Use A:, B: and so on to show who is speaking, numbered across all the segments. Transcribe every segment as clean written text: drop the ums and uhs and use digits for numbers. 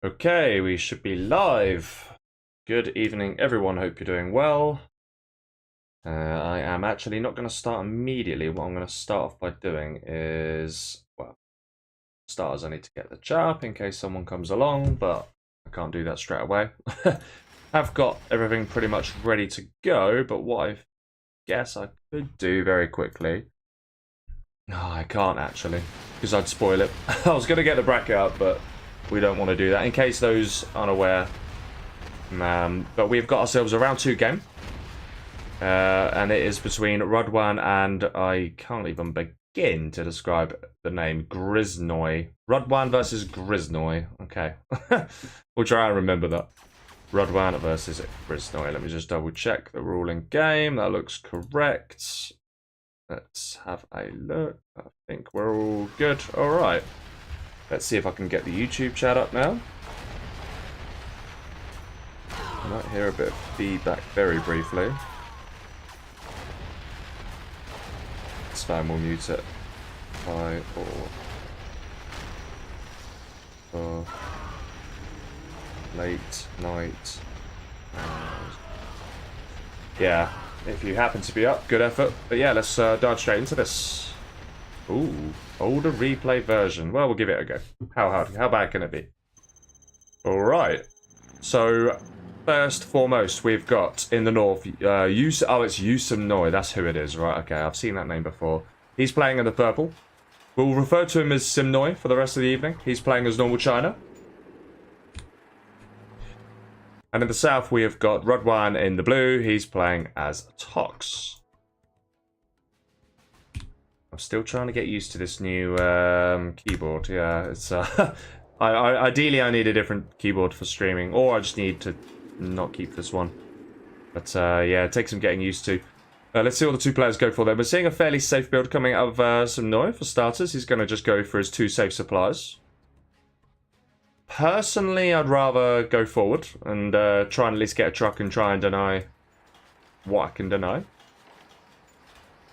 A: Okay, we should be live. Good evening, everyone. Hope you're doing well. I am actually not going to start immediately. What I'm going to start off by doing is, well, starters, I need to get the chat up in case someone comes along, but I can't do that straight away. I've got everything pretty much ready to go, but what I guess I could do very quickly. No, I can't actually, because I'd spoil it. I was going to get the bracket up, but we don't want to do that in case those unaware. But we've got ourselves a round 2 game. And it is between RuDwan and I can't even begin to describe the name. GrySNoi. RuDwan versus GrySNoi. Okay. We'll try and remember that. RuDwan versus GrySNoi. Let me just double check the rule in game. That looks correct. Let's have a look. I think we're all good. Alright. Let's see if I can get the YouTube chat up now. I might hear a bit of feedback very briefly. It's fine, we'll mute it. 5, 4, 4. Late night. Yeah, if you happen to be up, good effort. But yeah, let's dive straight into this. Ooh, older replay version. Well, we'll give it a go. How bad can it be? Alright. So, first foremost, we've got in the north, it's COMMUNITY. That's who it is, right? Okay, I've seen that name before. He's playing in the purple. We'll refer to him as COMMUNITY for the rest of the evening. He's playing as normal China. And in the south, we have got RuDwan in the blue. He's playing as Tox. I'm still trying to get used to this new keyboard. Yeah, it's ideally I need a different keyboard for streaming, or I just need to not keep this one. But yeah, it takes some getting used to. Let's see what the two players go for there. We're seeing a fairly safe build coming out of COMMUNITY for starters. He's going to just go for his 2 safe supplies. Personally, I'd rather go forward and try and at least get a truck and try and deny what I can deny.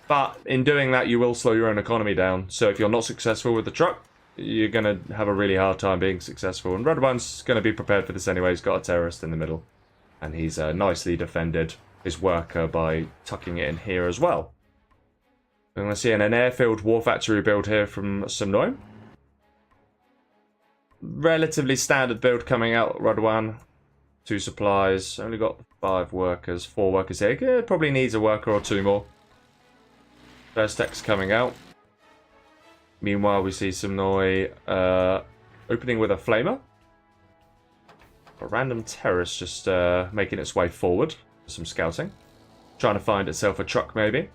A: But in doing that, you will slow your own economy down. So if you're not successful with the truck, you're going to have a really hard time being successful. And RuDwan's going to be prepared for this anyway. He's got a terrorist in the middle. And he's nicely defended his worker by tucking it in here as well. I'm going to see an airfield war factory build here from COMMUNITY. Relatively standard build coming out, RuDwan. 2 supplies. Only got 5 workers. 4 workers here. It probably needs a worker or 2 more. First text coming out. Meanwhile, we see COMMUNITY opening with a flamer. A random terrorist just making its way forward for some scouting. Trying to find itself a truck, maybe.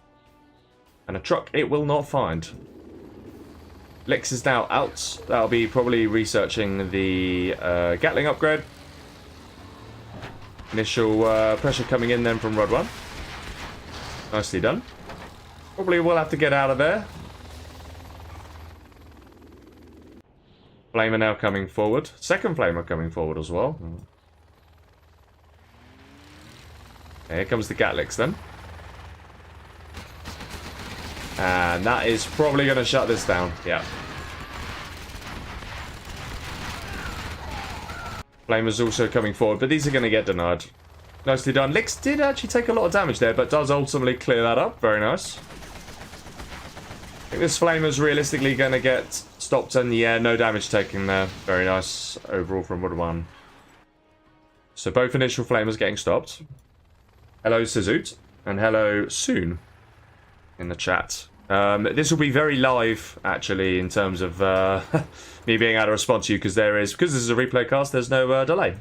A: And a truck it will not find. Lix is now out. That'll be probably researching the Gatling upgrade. Initial pressure coming in then from RuDwan. Nicely done. Probably will have to get out of there. Flamer now coming forward. Second flamer coming forward as well. Here comes the Gatlix then. And that is probably going to shut this down. Yeah. Flamer's also coming forward, but these are going to get denied. Nicely done. Lix did actually take a lot of damage there, but does ultimately clear that up. Very nice. I think this Flamer's realistically going to get stopped, and yeah, no damage taken there. Very nice overall from RuDwan. So both initial Flamers getting stopped. Hello Sazut, and hello Soon in the chat. This will be very live, actually, in terms of me being able to respond to you, because this is a replay cast, there's no delay.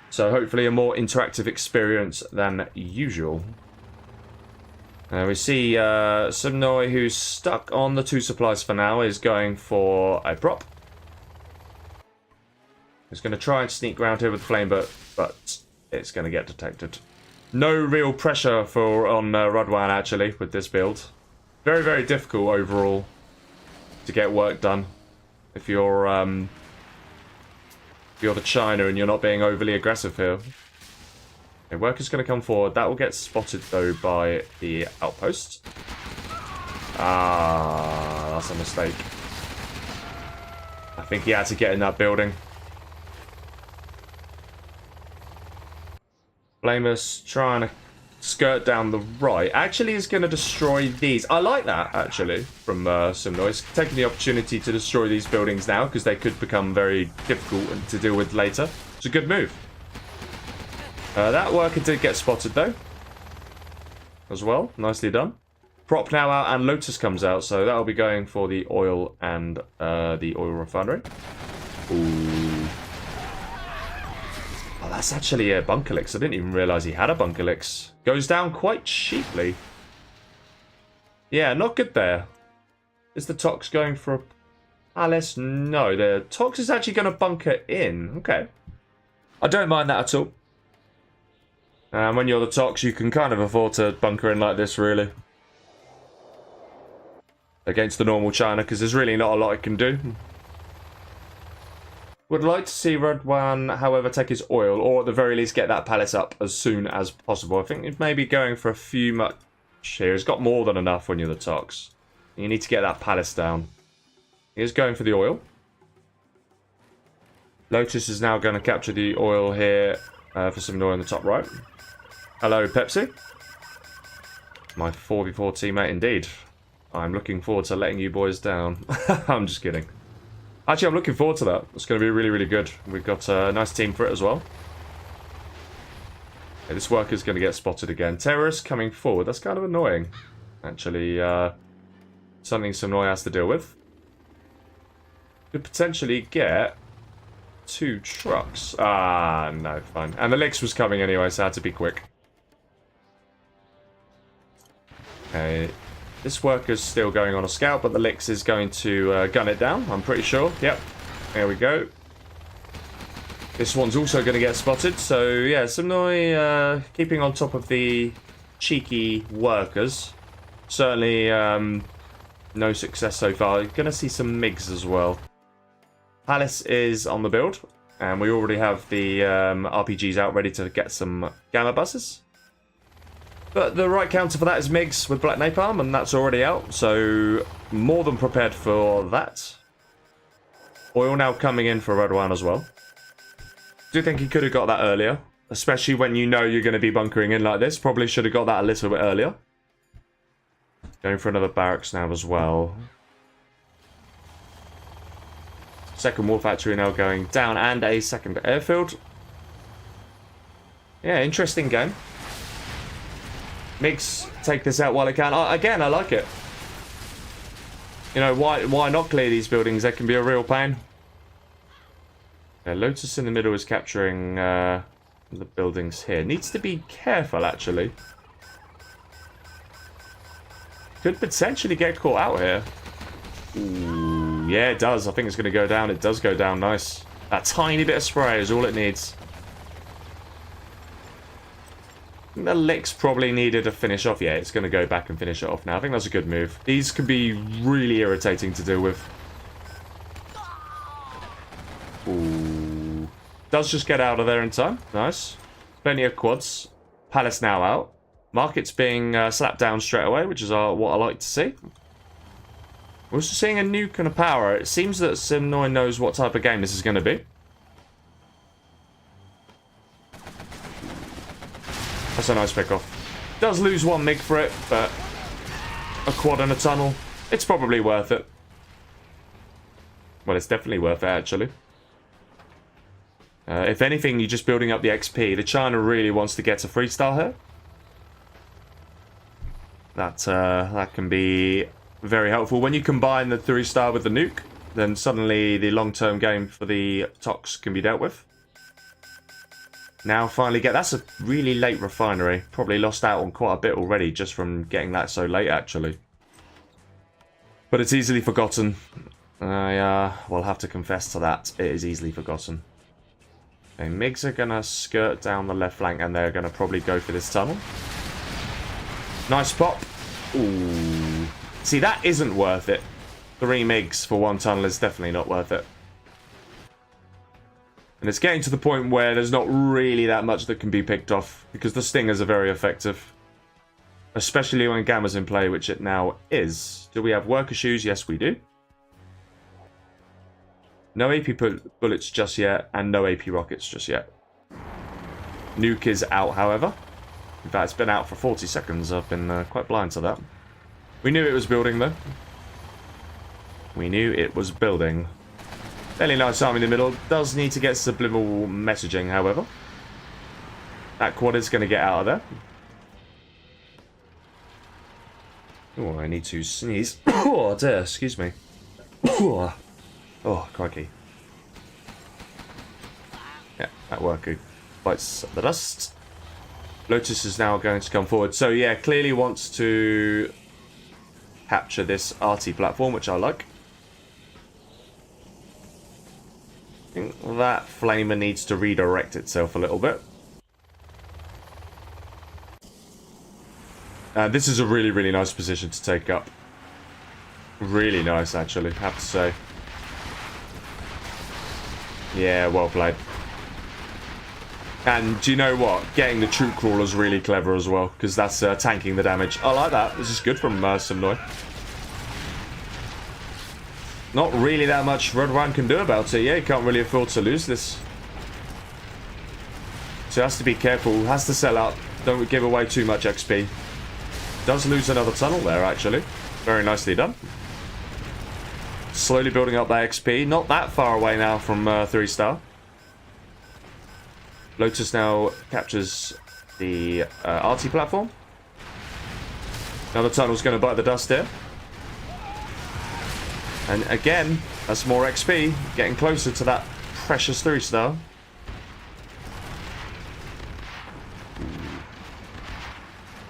A: So hopefully a more interactive experience than usual. We see COMMUNITY, who's stuck on the 2 supplies for now, is going for a prop. He's going to try and sneak around here with flame, but it's going to get detected. No real pressure on RuDwan, actually, with this build. Very, very difficult overall to get work done if you're the China and you're not being overly aggressive here. Okay, worker's going to come forward. That will get spotted, though, by the outpost. Ah, that's a mistake. I think he had to get in that building. Blameless trying to skirt down the right. Actually is going to destroy these. I like that, actually, from COMMUNITY. It's taking the opportunity to destroy these buildings now because they could become very difficult to deal with later. It's a good move. That worker did get spotted, though. As well. Nicely done. Prop now out and Lotus comes out, so that'll be going for the oil and the oil refinery. Ooh. Oh, that's actually a Bunkerlix. I didn't even realise he had a Bunkerlix. Goes down quite cheaply. Yeah, not good there. Is the Tox going for a Palace? No, the Tox is actually going to bunker in. Okay. I don't mind that at all. And when you're the Tox, you can kind of afford to bunker in like this, really. Against the normal China, because there's really not a lot it can do. Would like to see RuDwan, however, take his oil, or at the very least get that palace up as soon as possible. I think it may be going for a few much here. He's got more than enough when you're the Tox. You need to get that palace down. He is going for the oil. Lotus is now going to capture the oil here for some noise in the top right. Hello, Pepsi. My 4v4 teammate indeed. I'm looking forward to letting you boys down. I'm just kidding. Actually, I'm looking forward to that. It's going to be really, really good. We've got a nice team for it as well. Okay, this worker's going to get spotted again. Terrorists coming forward. That's kind of annoying. Actually, something COMMUNITY has to deal with. Could potentially get 2 trucks. Ah, no, fine. And the Lix was coming anyway, so I had to be quick. Okay. This worker's still going on a scout, but the Lix is going to gun it down, I'm pretty sure. Yep. There we go. This one's also going to get spotted. So, yeah, COMMUNITY keeping on top of the cheeky workers. Certainly no success so far. You're going to see some MiGs as well. Palace is on the build, and we already have the RPGs out ready to get some Gamma buses. But the right counter for that is MiGs with Black Napalm, and that's already out, so more than prepared for that. Oil now coming in for RuDwan as well. Do think he could have got that earlier, especially when you know you're going to be bunkering in like this. Probably should have got that a little bit earlier. Going for another barracks now as well. Second war factory now going down, and a second airfield. Yeah, interesting game. MiGs take this out while it can. Again, I like it. You know, why not clear these buildings? They can be a real pain. Yeah, Lotus in the middle is capturing the buildings here. Needs to be careful, actually. Could potentially get caught out here. Ooh, yeah, it does. I think it's going to go down. It does go down. Nice. That tiny bit of spray is all it needs. The Lix probably needed a finish off. Yeah, it's going to go back and finish it off now. I think that's a good move. These could be really irritating to deal with. Ooh. Does just get out of there in time. Nice. Plenty of quads. Palace now out. Market's being slapped down straight away, which is what I like to see. We're also seeing a nuke and a power. It seems that COMMUNITY knows what type of game this is going to be. That's a nice pick-off. Does lose 1 MiG for it, but a quad and a tunnel. It's probably worth it. Well, it's definitely worth it, actually. If anything, you're just building up the XP. The China really wants to get a freestyle here. That can be very helpful. When you combine the 3-star with the nuke, then suddenly the long-term game for the Tox can be dealt with. Now finally that's a really late refinery. Probably lost out on quite a bit already just from getting that so late, actually. But it's easily forgotten. I will have to confess to that. It is easily forgotten. Okay, MiGs are going to skirt down the left flank, and they're going to probably go for this tunnel. Nice pop. Ooh. See, that isn't worth it. 3 MiGs for 1 tunnel is definitely not worth it. And it's getting to the point where there's not really that much that can be picked off, because the Stingers are very effective. Especially when Gamma's in play, which it now is. Do we have worker shoes? Yes, we do. No AP bullets just yet, and no AP rockets just yet. Nuke is out, however. In fact, it's been out for 40 seconds. I've been quite blind to that. We knew it was building, though. We knew it was building. Fairly nice arm in the middle. Does need to get subliminal messaging, however. That quad is going to get out of there. Oh, I need to sneeze. Oh, dear, excuse me. Oh, crikey. Yeah, that worked. Bites the dust. Lotus is now going to come forward. So, yeah, clearly wants to capture this RT platform, which I like. I think that flamer needs to redirect itself a little bit. This is a really, really nice position to take up. Really nice, actually, have to say. Yeah, well played. And do you know what? Getting the troop crawler's really clever as well, because that's tanking the damage. I like that. This is good from GrySNoi. Not really that much RuDwan can do about it. Yeah, he can't really afford to lose this. So he has to be careful. Has to sell up. Don't give away too much XP. Does lose another tunnel there, actually. Very nicely done. Slowly building up that XP. Not that far away now from 3-star. Lotus now captures the RT platform. Another tunnel's going to bite the dust here. And again, that's more XP. Getting closer to that precious 3-star.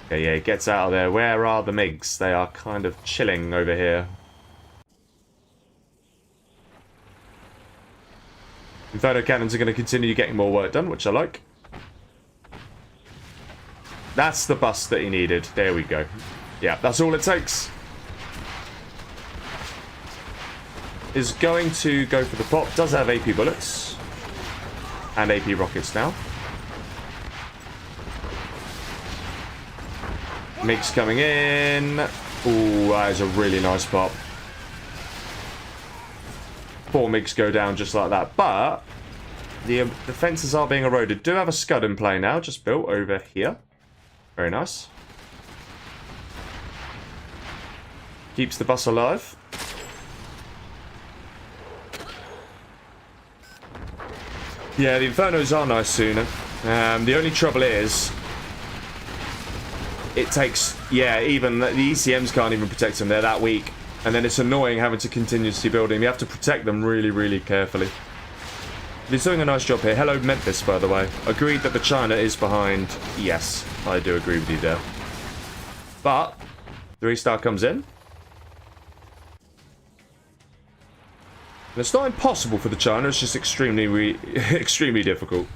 A: Okay, yeah, it gets out of there. Where are the MiGs? They are kind of chilling over here. Inferno cannons are going to continue getting more work done, which I like. That's the bust that he needed. There we go. Yeah, that's all it takes. Is going to go for the pop. Does have AP bullets. And AP rockets now. MiGs coming in. Ooh, that is a really nice pop. 4 MiGs go down just like that. But the defenses are being eroded. Do have a Scud in play now. Just built over here. Very nice. Keeps the bus alive. Yeah, the Infernos are nice sooner. The only trouble is it takes, yeah, even the ECMs can't even protect them. They're that weak. And then it's annoying having to continuously build them. You have to protect them really, really carefully. He's doing a nice job here. Hello, Memphis, by the way. Agreed that the China is behind. Yes, I do agree with you there. But 3-star comes in. And it's not impossible for the China. It's just extremely, extremely difficult.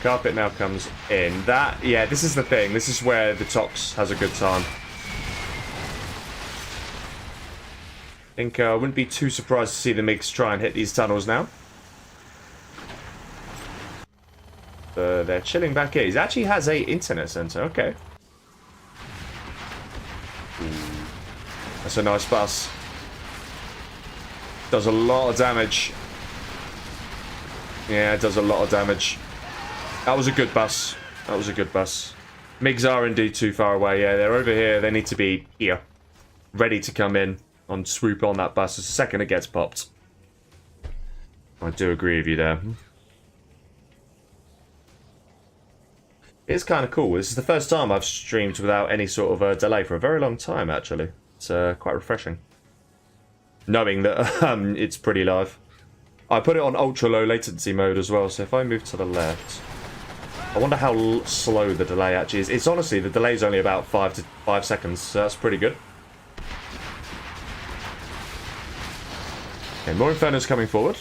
A: Carpet now comes in. That, yeah, this is the thing. This is where the Tox has a good time. I think I wouldn't be too surprised to see the MiGs try and hit these tunnels now. They're chilling back here. He actually has a internet center. Okay. Ooh. That's a nice bus. Does a lot of damage. Yeah, it does a lot of damage. That was a good bus. That was a good bus. MiGs are indeed too far away. Yeah, they're over here. They need to be here. Ready to come in and swoop on that bus the second it gets popped. I do agree with you there. It's kind of cool. This is the first time I've streamed without any sort of a delay for a very long time, actually. It's quite refreshing. Knowing that it's pretty live. I put it on ultra low latency mode as well, so if I move to the left... I wonder how slow the delay actually is. It's honestly, the delay is only about 5 seconds, so that's pretty good. Okay, more Infernos coming forward.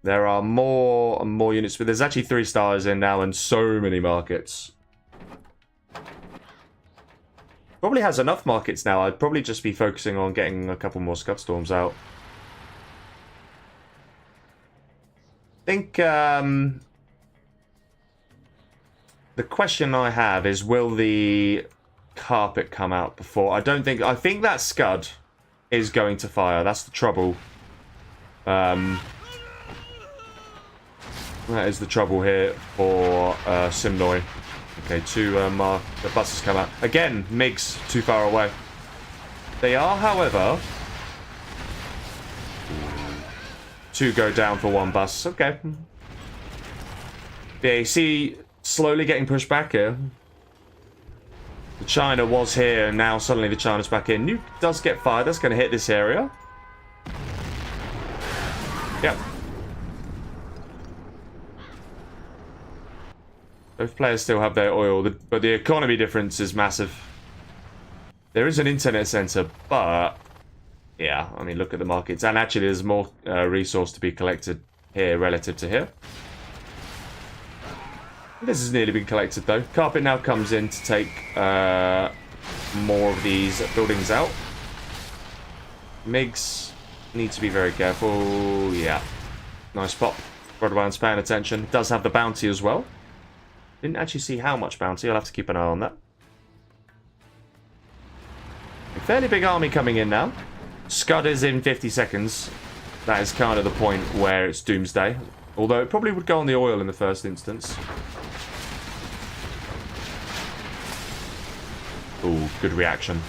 A: There are more and more units, but there's actually 3-stars in now and so many markets. Probably has enough markets now. I'd probably just be focusing on getting a couple more Scud Storms out. I think the question I have is, will the carpet come out before? I don't think... I think that Scud is going to fire. That's the trouble. That is the trouble here for COMMUNITY. Okay, the buses come out. Again, MiGs too far away. They are, however... 2 go down for 1 bus. Okay. Yeah, you see, slowly getting pushed back here. The China was here, and now suddenly the China's back in. Nuke does get fired. That's going to hit this area. Yep. Both players still have their oil, but the economy difference is massive. There is an internet center, but... yeah, I mean, look at the markets. And actually, there's more resource to be collected here relative to here. This has nearly been collected, though. Carpet now comes in to take more of these buildings out. MiGs need to be very careful. Yeah. Nice pop. RuDwan's paying attention. Does have the bounty as well. Didn't actually see how much bounty. I'll have to keep an eye on that. A fairly big army coming in now. Scud is in 50 seconds. That is kind of the point where it's doomsday. Although it probably would go on the oil in the first instance. Ooh, good reaction.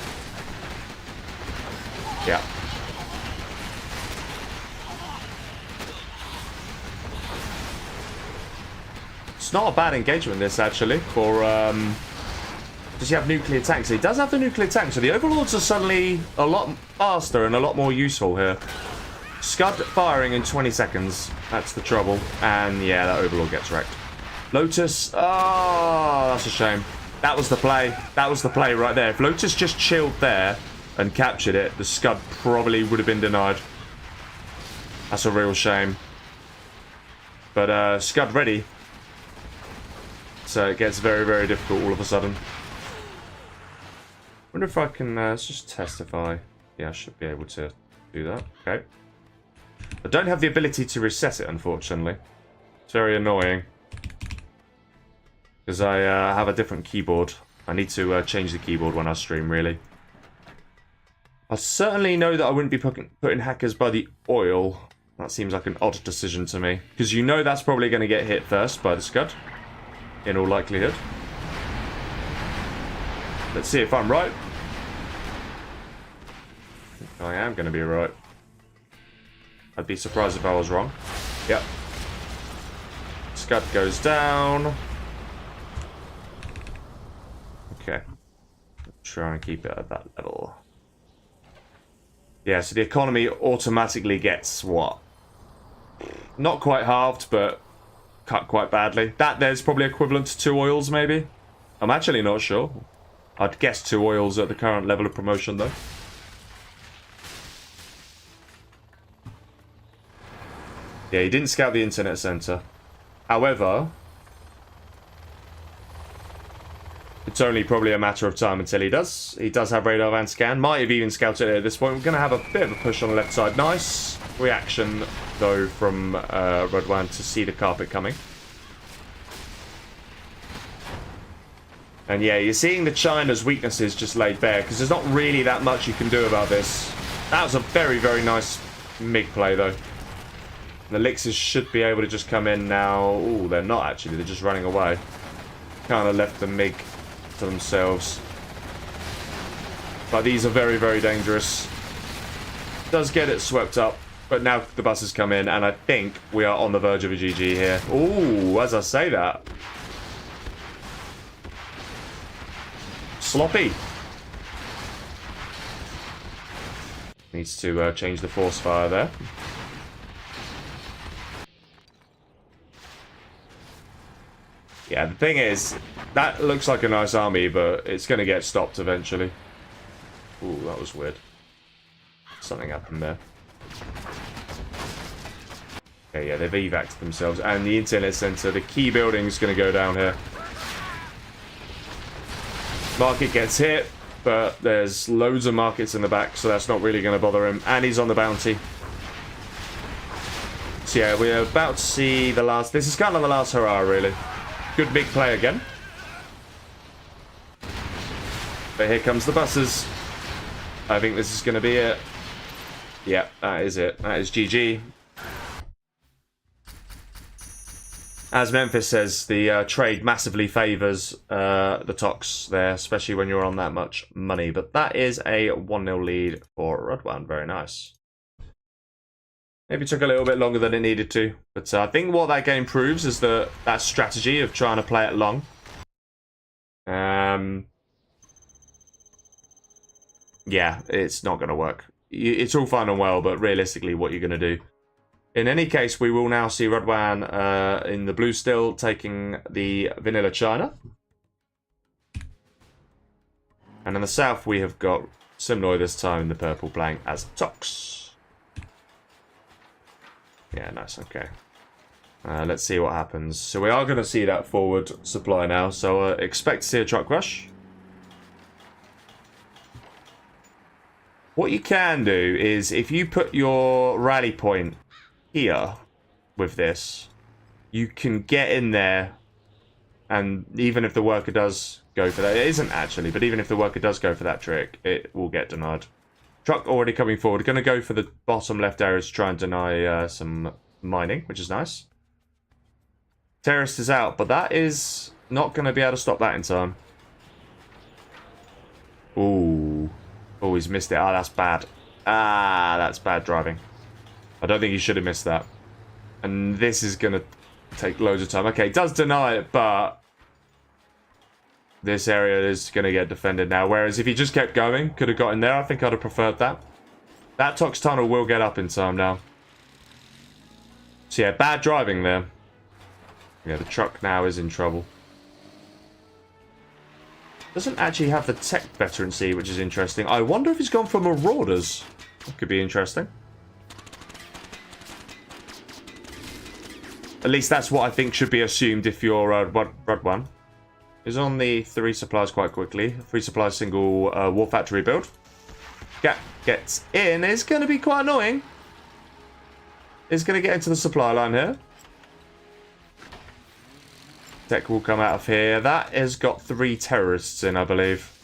A: Yeah. It's not a bad engagement, this, actually, for... does he have nuclear tanks? He does have the nuclear tanks, so the Overlords are suddenly a lot faster and a lot more useful here. Scud firing in 20 seconds. That's the trouble. And yeah, that Overlord gets wrecked. Lotus. Oh, that's a shame. That was the play. That was the play right there. If Lotus just chilled there and captured it, the Scud probably would have been denied. That's a real shame. But Scud ready. So it gets very, very difficult all of a sudden. Wonder if I can let's just testify. Yeah, I should be able to do that. Okay. I don't have the ability to reset it, unfortunately. It's very annoying. Because I have a different keyboard. I need to change the keyboard when I stream, really. I certainly know that I wouldn't be putting hackers by the oil. That seems like an odd decision to me. Because you know that's probably going to get hit first by the Scud. In all likelihood. Let's see if I'm right. I am going to be right. I'd be surprised if I was wrong. Yep. Scud goes down. Okay. Try and keep it at that level. Yeah, so the economy automatically gets what? Not quite halved, but cut quite badly. That there's probably equivalent to 2 oils, maybe? I'm actually not sure. I'd guess 2 oils at the current level of promotion, though. Yeah, he didn't scout the internet center. However, it's only probably a matter of time until he does. He does have radar van scan. Might have even scouted it at this point. We're going to have a bit of a push on the left side. Nice reaction, though, from RuDwan to see the carpet coming. And yeah, you're seeing the China's weaknesses just laid bare, because there's not really that much you can do about this. That was a very, very nice MiG play, though. The Elixers should be able to just come in now. Ooh, they're not actually. They're just running away. Kind of left the MiG to themselves. But these are very, very dangerous. Does get it swept up. But now the buses come in, and I think we are on the verge of a GG here. Ooh, as I say that. Sloppy. Needs to change the force fire there. Yeah, the thing is, that looks like a nice army, but it's going to get stopped eventually. Ooh, that was weird. Something happened there. Okay, yeah, they've evac'd themselves. And the internet center, the key building is going to go down here. Market gets hit, but there's loads of markets in the back, so that's not really going to bother him. And he's on the bounty. So yeah, we're about to see the last... This is kind of the last hurrah, really. Good big play again. But here comes the buses. I think this is going to be it. Yeah, that is it. That is GG. As Memphis says, the trade massively favours the Tox there, especially when you're on that much money. But that is a 1-0 lead for RuDwan. Very nice. Maybe took a little bit longer than it needed to. But I think what that game proves is that strategy of trying to play it long. Yeah, it's not going to work. It's all fine and well, but realistically, what you're going to do. In any case, we will now see RuDwan in the blue still, taking the vanilla China. And in the south, we have got COMMUNITY this time in the purple playing as Tox. Yeah, nice, okay. Let's see what happens. So we are going to see that forward supply now, so expect to see a truck rush. What you can do is, if you put your rally point here with this, you can get in there, and even if the worker does go for that, it isn't actually, but even if the worker does go for that trick, it will get denied. Truck already coming forward, going to go for the bottom left areas to try and deny some mining, which is nice. Terrorist is out, but that is not going to be able to stop that in time. Ooh. Oh, he's missed it. Ah, that's bad. Ah, that's bad driving. I don't think he should have missed that. And this is going to take loads of time. Okay, it does deny it, but this area is going to get defended now. Whereas if he just kept going, could have got in there. I think I'd have preferred that. That Tox tunnel will get up in time now. So yeah, bad driving there. Yeah, the truck now is in trouble. Doesn't actually have the tech veterancy, which is interesting. I wonder if he's gone for Marauders. That could be interesting. At least that's what I think should be assumed if you're RuDwan. Is on the 3 supplies quite quickly. 3 supplies, single war factory build. Gets in. It's going to be quite annoying. It's going to get into the supply line here. Tech will come out of here. That has got 3 terrorists in, I believe.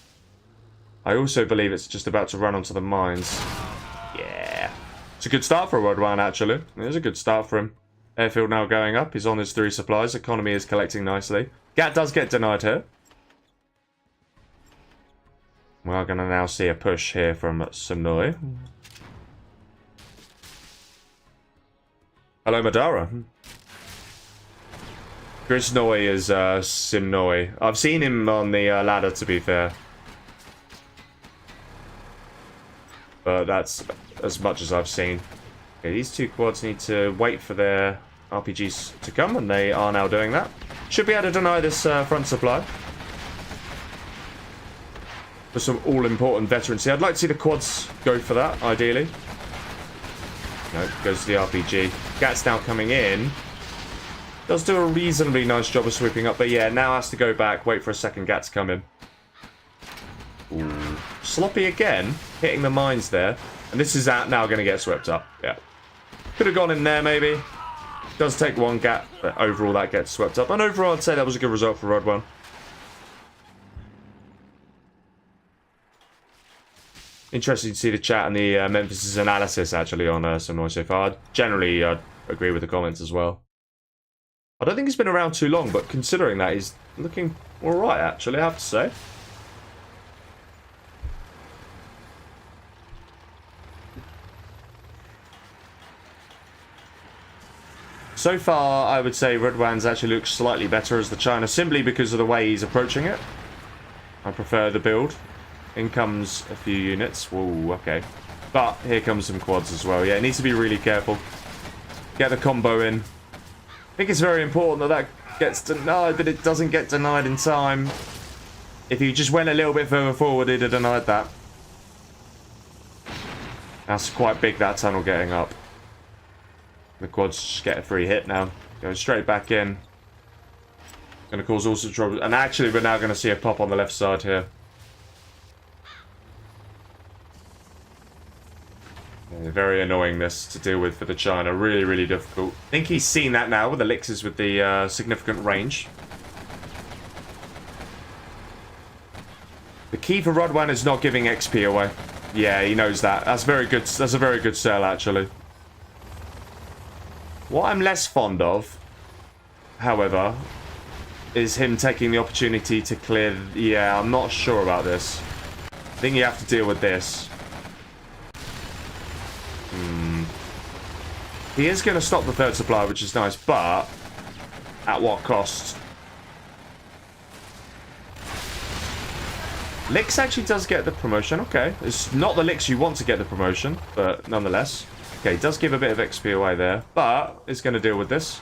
A: I also believe it's just about to run onto the mines. Yeah. It's a good start for RuDwan, actually. It is a good start for him. Airfield now going up. He's on his 3 supplies. Economy is collecting nicely. Gat does get denied here. We are going to now see a push here from COMMUNITY. Hello, Madara. GrySNoi is COMMUNITY. I've seen him on the ladder, to be fair. But that's as much as I've seen. Okay, these 2 quads need to wait for their RPGs to come, and they are now doing that. Should be able to deny this front supply. For some all-important veterancy. I'd like to see the quads go for that, ideally. No, goes to the RPG. Gat's now coming in. Does do a reasonably nice job of sweeping up, but yeah, now has to go back, wait for a second Gat to come in. Ooh. Sloppy again, hitting the mines there. And this is now going to get swept up, yeah. Could have gone in there, maybe. Does take 1 Gat, but overall that gets swept up. And overall, I'd say that was a good result for RuDwan. Interesting to see the chat and the Memphis' analysis, actually, on COMMUNITY so far. Generally, I agree with the comments as well. I don't think he's been around too long, but considering that, he's looking alright, actually, I have to say. So far, I would say RuDwan's actually looks slightly better as the China, simply because of the way he's approaching it. I prefer the build. In comes a few units. Whoa, okay. But here comes some quads as well. Yeah, it needs to be really careful. Get the combo in. I think it's very important that that gets denied, but it doesn't get denied in time. If he just went a little bit further forward, he'd have denied that. That's quite big, that tunnel getting up. The quads just get a free hit now. Go straight back in. Going to cause all sorts of trouble. And actually, we're now going to see a pop on the left side here. Yeah, very annoying this to deal with for the China. Really, really difficult. I think he's seen that now with elixirs with the significant range. The key for RuDwan is not giving XP away. Yeah, he knows that. That's very good. That's a very good sell, actually. What I'm less fond of however, is him taking the opportunity to clear... Yeah, I'm not sure about this. I think you have to deal with this. He is going to stop the third supply, which is nice, but at what cost? Licks actually does get the promotion. Okay, it's not the Licks you want to get the promotion, but nonetheless. Okay, does give a bit of XP away there, but is going to deal with this.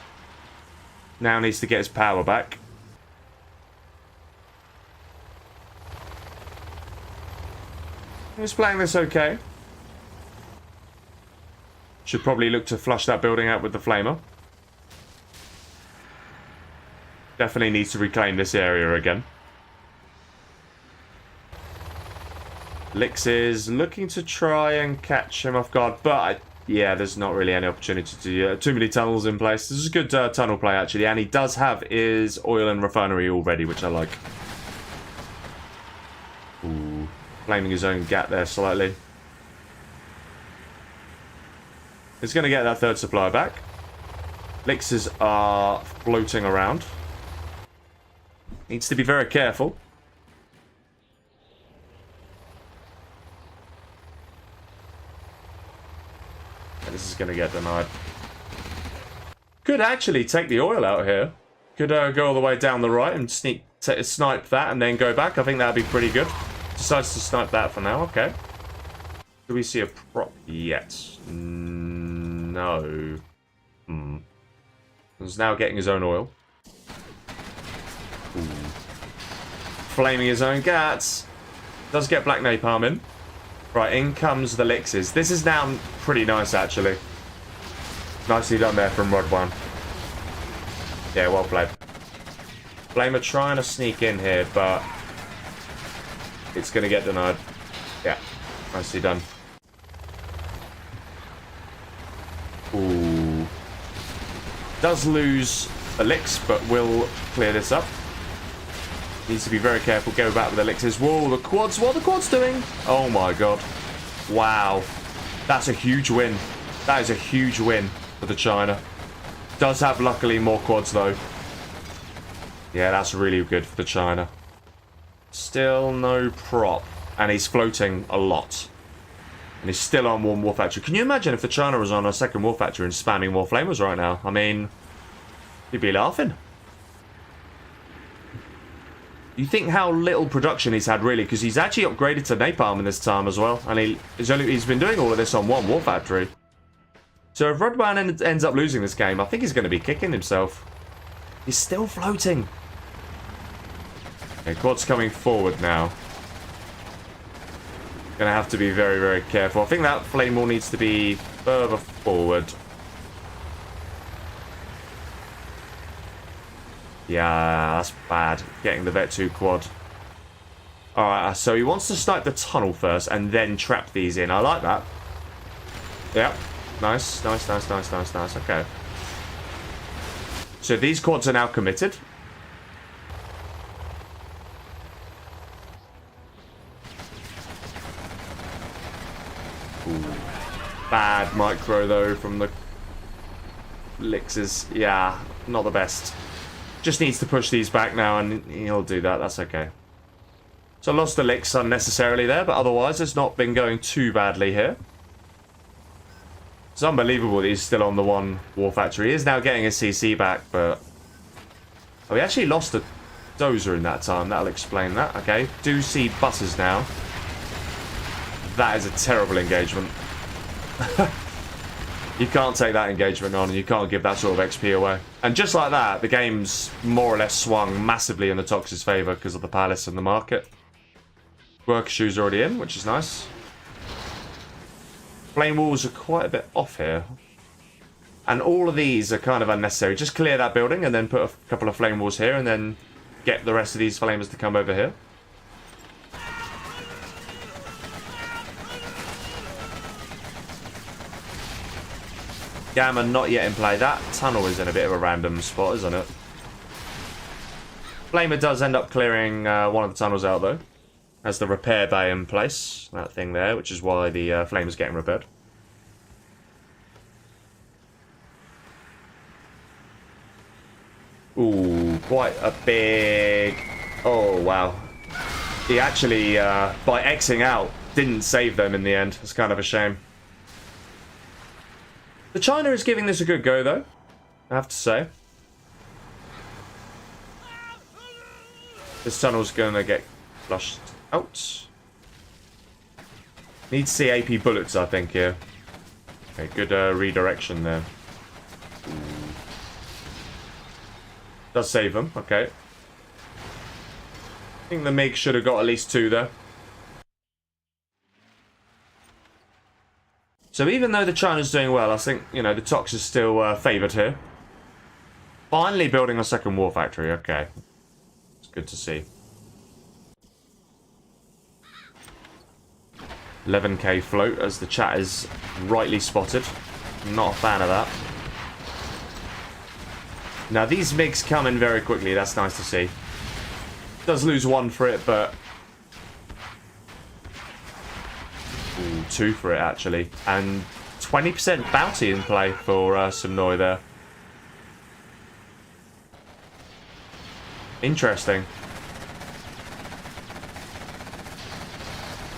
A: Now needs to get his power back. He's playing this okay. Should probably look to flush that building out with the flamer. Definitely needs to reclaim this area again. Lix is looking to try and catch him off guard, but yeah, there's not really any opportunity to... too many tunnels in place. This is a good tunnel play, actually, and he does have his oil and refinery already, which I like. Ooh, flaming his own gap there slightly. He's going to get that third supply back. Lixes are floating around. Needs to be very careful. This is going to get denied. Could actually take the oil out here. Could go all the way down the right and snipe that and then go back. I think that would be pretty good. Decides to snipe that for now. Okay. Do we see a prop yet? No. He's now getting his own oil. Ooh. Flaming his own gats. Does get black napalm in. Right, in comes the Lixes. This is now pretty nice, actually. Nicely done there from RuDwan. Yeah, well played. Flamer trying to sneak in here, but it's going to get denied. Yeah, nicely done. Ooh. Does lose a Lix, but will clear this up. Needs to be very careful. Go back with the Elixirs. Whoa, the quads. What are the quads doing? Oh my god. Wow. That's a huge win. That is a huge win for the China. Does have, luckily, more quads, though. Yeah, that's really good for the China. Still no prop. And he's floating a lot. And he's still on one war factory. Can you imagine if the China was on a second war factory and spamming more flamers right now? I mean, you'd be laughing. You think how little production he's had, really, because he's actually upgraded to napalm in this time as well. And he's been doing all of this on one war factory. So if RuDwan ends up losing this game, I think he's going to be kicking himself. He's still floating. Okay, quad's coming forward now. Gonna have to be very, very careful. I think that flame wall needs to be further forward. Yeah, that's bad. Getting the Vet 2 quad. Alright, so he wants to snipe the tunnel first and then trap these in. I like that. Yep. Nice, nice, nice, nice, nice, nice. Okay. So these quads are now committed. Ooh. Bad micro, though, from the Lixes. Yeah, not the best. Just needs to push these back now, and he'll do that. That's okay. So I lost the Lix unnecessarily there, but otherwise it's not been going too badly here. It's unbelievable that he's still on the one war factory. He is now getting his CC back, but... Oh, he actually lost a dozer in that time. That'll explain that. Okay, do see buses now. That is a terrible engagement. You can't take that engagement on, and you can't give that sort of XP away. And just like that, the game's more or less swung massively in the Tox's favour because of the palace and the market. Worker shoes already in, which is nice. Flame walls are quite a bit off here. And all of these are kind of unnecessary. Just clear that building and then put a couple of flame walls here and then get the rest of these flamers to come over here. Gamma not yet in play. That tunnel is in a bit of a random spot, isn't it? Flamer does end up clearing one of the tunnels out, though. Has the repair bay in place. That thing there, which is why the Flamer's getting repaired. Ooh, quite a big... Oh, wow. He actually, by Xing out, didn't save them in the end. It's kind of a shame. The China is giving this a good go, though, I have to say. This tunnel's going to get flushed out. Need to see AP bullets, I think, here. Okay, good redirection there. Does save them, okay. I think the MiG should have got at least 2 there. So even though the China's doing well, I think, you know, the Tox is still favoured here. Finally building a second war factory, okay. It's good to see. 11k float, as the chat is rightly spotted. I'm not a fan of that. Now these MiGs come in very quickly, that's nice to see. Does lose 1 for it, but... Ooh, 2 for it, actually. And 20% bounty in play for COMMUNITY there. Interesting.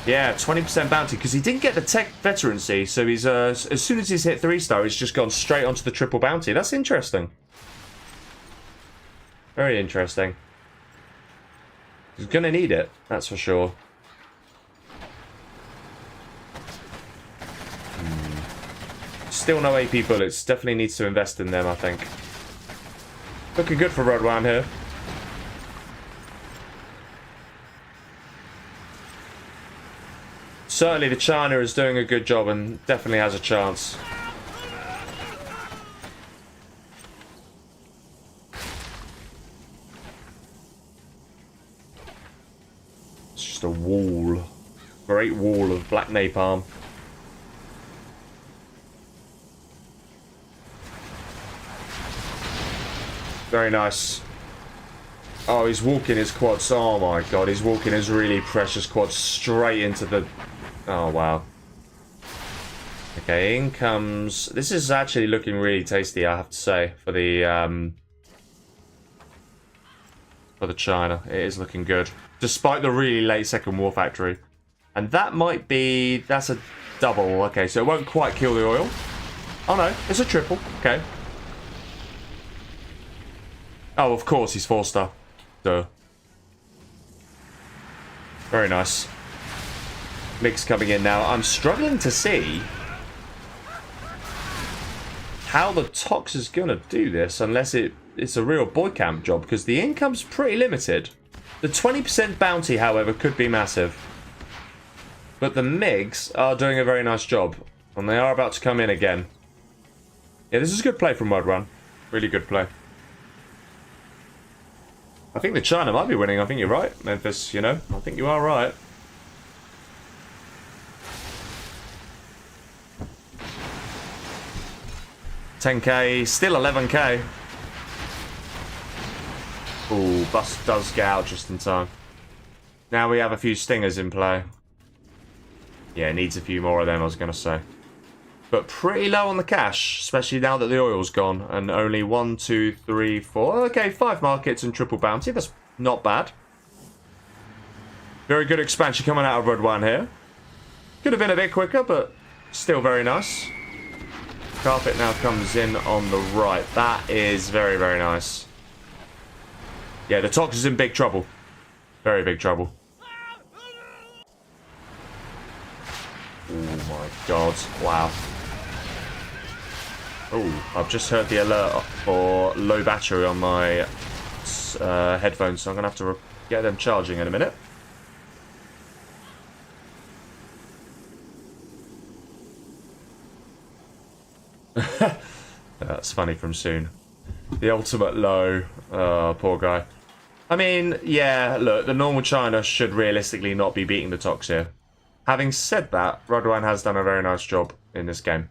A: Yeah, 20% bounty, because he didn't get the tech veterancy, so he's as soon as he's hit 3-star, he's just gone straight onto the triple bounty. That's interesting. Very interesting. He's gonna need it, that's for sure. Still no AP bullets. Definitely needs to invest in them, I think. Looking good for RuDwan here. Certainly the China is doing a good job and definitely has a chance. It's just a wall. Great wall of black napalm. Very nice. Oh, he's walking his quads. Oh my god, he's walking his really precious quads straight into the... Oh, wow. Okay, in comes... This is actually looking really tasty, I have to say, for the China. It is looking good. Despite the really late second war factory. And that might be... That's a double. Okay, so it won't quite kill the oil. Oh no, it's a triple. Okay. Oh, of course, he's 4-star. Duh. Very nice. MiG's coming in now. I'm struggling to see how the Tox is going to do this unless it's a real boy camp job, because the income's pretty limited. The 20% bounty, however, could be massive. But the MiGs are doing a very nice job, and they are about to come in again. Yeah, this is good play from RuDwan. Really good play. I think the China might be winning. I think you're right, Memphis, you know. I think you are right. $10k, still 11k. Ooh, bus does get out just in time. Now we have a few stingers in play. Yeah, it needs a few more of them, I was going to say. But pretty low on the cash, especially now that the oil's gone. And only 1, 2, 3, 4. Okay, 5 markets and triple bounty. That's not bad. Very good expansion coming out of RuDwan here. Could have been a bit quicker, but still very nice. Carpet now comes in on the right. That is very, very nice. Yeah, the Tox is in big trouble. Very big trouble. Oh my god. Wow. Oh, I've just heard the alert for low battery on my headphones, so I'm going to have to get them charging in a minute. That's funny from soon. The ultimate low. Oh, poor guy. I mean, yeah, look, the normal China should realistically not be beating the Tox here. Having said that, RuDwan has done a very nice job in this game.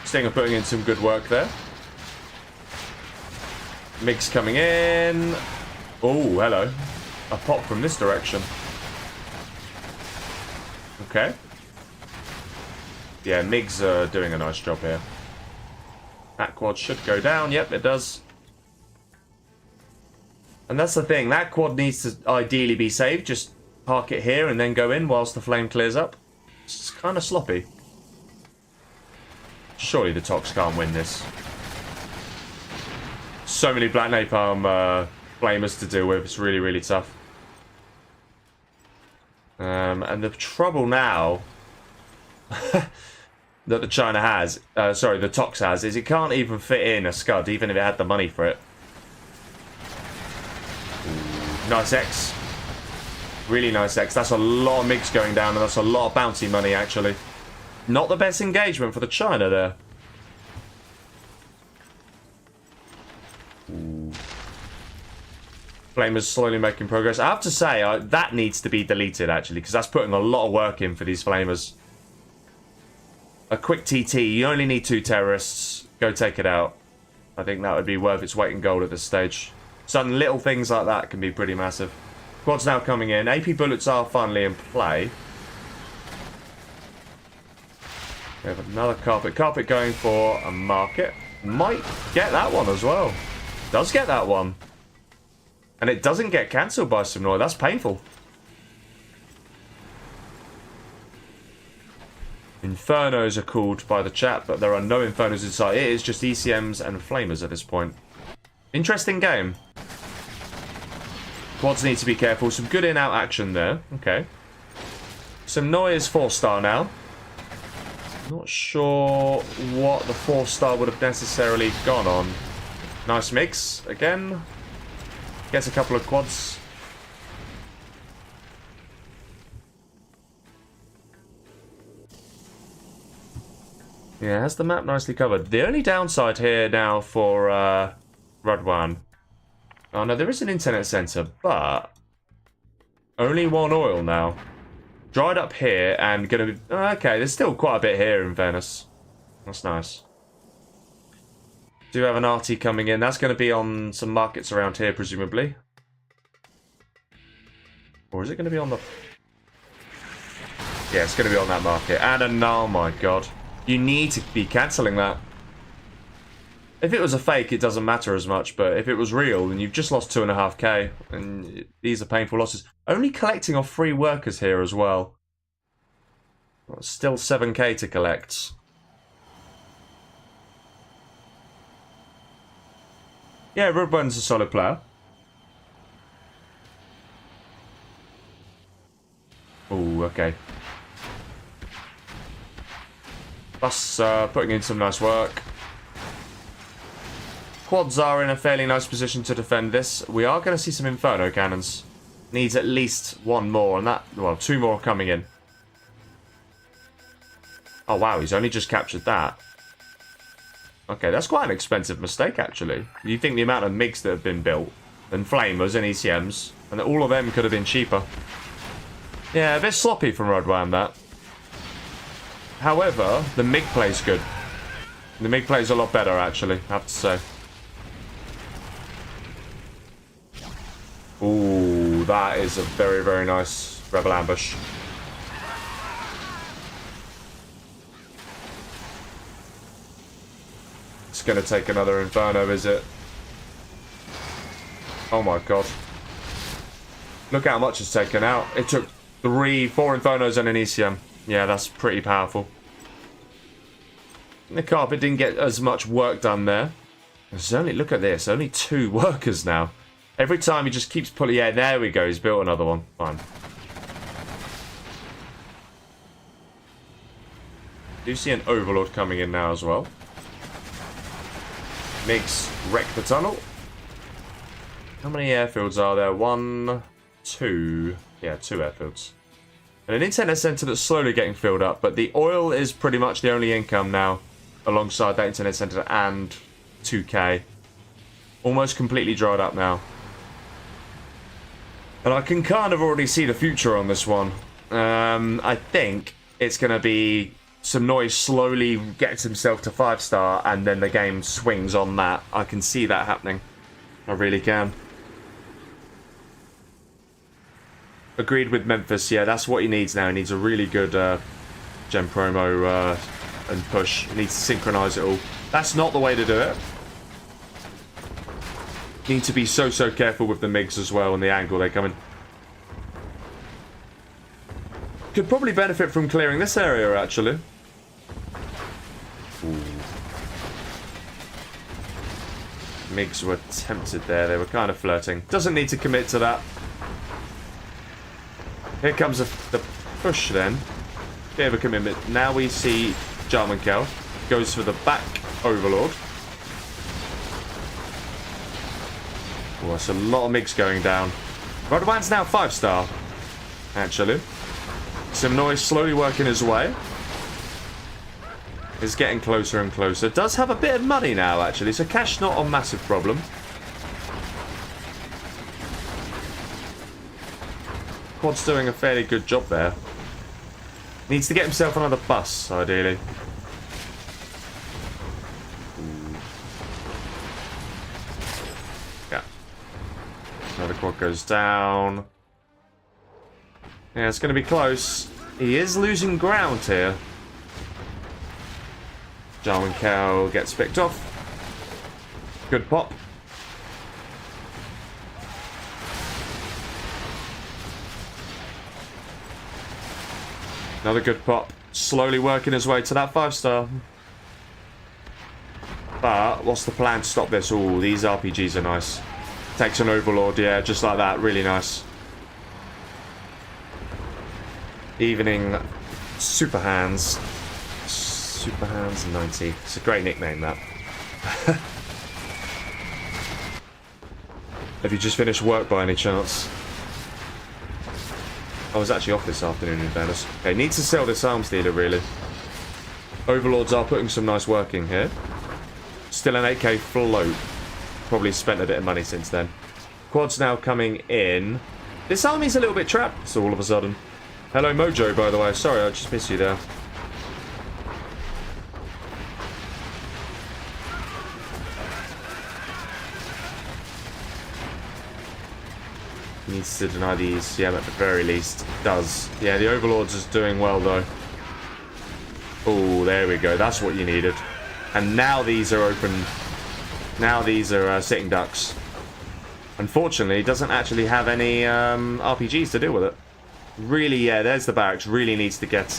A: Stinger putting in some good work there. MiG's coming in. Oh, hello. A pop from this direction. Okay. Yeah, MiGs are doing a nice job here. That quad should go down. Yep, it does. And that's the thing. That quad needs to ideally be saved. Just park it here and then go in whilst the flame clears up. It's kind of sloppy. Surely the Tox can't win this. So many Black Napalm flamers to deal with. It's really, really tough. And the trouble now that the China has, sorry, the Tox has, is it can't even fit in a Scud, even if it had the money for it. Ooh, nice X. Really nice X. That's a lot of MiGs going down, and that's a lot of bounty money, actually. Not the best engagement for the China there. Ooh. Flamers slowly making progress. I have to say, that needs to be deleted, actually, because that's putting a lot of work in for these Flamers. A quick TT, you only need 2 terrorists. Go take it out. I think that would be worth its weight in gold at this stage. Some little things like that can be pretty massive. Quad's now coming in. AP bullets are finally in play. We have another carpet. Carpet going for a market. Might get that one as well. Does get that one. And it doesn't get cancelled by COMMUNITY. That's painful. Infernos are called by the chat, but there are no Infernos inside. It is just ECMs and Flamers at this point. Interesting game. Quads need to be careful. Some good in-out action there. Okay. COMMUNITY is 4-star now. Not sure what the 4-star would have necessarily gone on. Nice mix again. Gets a couple of quads. Yeah, has the map nicely covered. The only downside here now for RuDwan. Oh no, there is an internet center, but only 1 oil now. Dried up here and gonna be okay. There's still quite a bit here in fairness. That's nice. Do have an RT coming in. That's going to be on some markets around here, presumably. Or is it going to be on the... Yeah, it's going to be on that market. And oh my god. You need to be cancelling that. If it was a fake, it doesn't matter as much. But if it was real, then you've just lost 2.5k. And these are painful losses. Only collecting off free workers here as well. Still 7k to collect. Yeah, RuDwan's a solid player. Oh, okay. Bus putting in some nice work. Quads are in a fairly nice position to defend this. We are going to see some Inferno cannons. Needs at least 1 more, and that, well, 2 more coming in. Oh wow, he's only just captured that. Okay, that's quite an expensive mistake, actually. You think the amount of MiGs that have been built, and Flamers and ECMs, and that all of them could have been cheaper. Yeah, a bit sloppy from RuDwan, that. However, the MiG play's good. The MiG play's a lot better, actually, I have to say. Ooh, that is a very, very nice Rebel ambush. It's going to take another Inferno, is it? Oh my god. Look how much it's taken out. It took 4 Infernos and an ECM. Yeah, that's pretty powerful. The carpet didn't get as much work done there. There's only, look at this, only 2 workers now. Every time he just keeps pulling, yeah, there we go, he's built another one. Fine. Do you see an Overlord coming in now as well? MiGs wreck the tunnel. How many airfields are there? 1, 2. Yeah, 2 airfields. And an internet center that's slowly getting filled up, but the oil is pretty much the only income now, alongside that internet center and 2k. Almost completely dried up now. And I can kind of already see the future on this one. I think it's going to be COMMUNITY slowly gets himself to 5-star and then the game swings on that. I can see that happening. I really can. Agreed with Memphis. Yeah, that's what he needs now. He needs a really good gen promo and push. He needs to synchronize it all. That's not the way to do it. Need to be so careful with the MiGs as well and the angle they come in. Could probably benefit from clearing this area, actually. Ooh. MiGs were tempted there. They were kind of flirting. Doesn't need to commit to that. Here comes the push then. Bit of a commitment. Now we see Jarmankel. Goes for the back Overlord. Oh, that's a lot of MiGs going down. RuDwan's now 5-star, actually. GrySNoi slowly working his way. Is getting closer and closer. Does have a bit of money now, actually, so cash not a massive problem. Quad's doing a fairly good job there. Needs to get himself another bus, ideally. Ooh. Yeah. Another quad goes down. Yeah, it's going to be close. He is losing ground here. Jarmankel gets picked off. Good pop. Another good pop. Slowly working his way to that 5-star. But what's the plan to stop this? Oh, these RPGs are nice. Takes an Overlord, yeah, just like that. Really nice. Evening Super Hands. Super Hands 90. It's a great nickname, that. Have you just finished work by any chance? I was actually off this afternoon in fairness. Okay, need to sell this arms dealer, really. Overlords are putting some nice work in here. Still an 8k float. Probably spent a bit of money since then. Quad's now coming in. This army's a little bit trapped, so all of a sudden. Hello, Mojo, by the way. Sorry, I just missed you there. Needs to deny the ECM at the very least. Does. Yeah, the Overlords is doing well, though. Oh, there we go. That's what you needed. And now these are open. Now these are sitting ducks. Unfortunately, it doesn't actually have any RPGs to deal with it. Really, yeah, there's the barracks. Really needs to get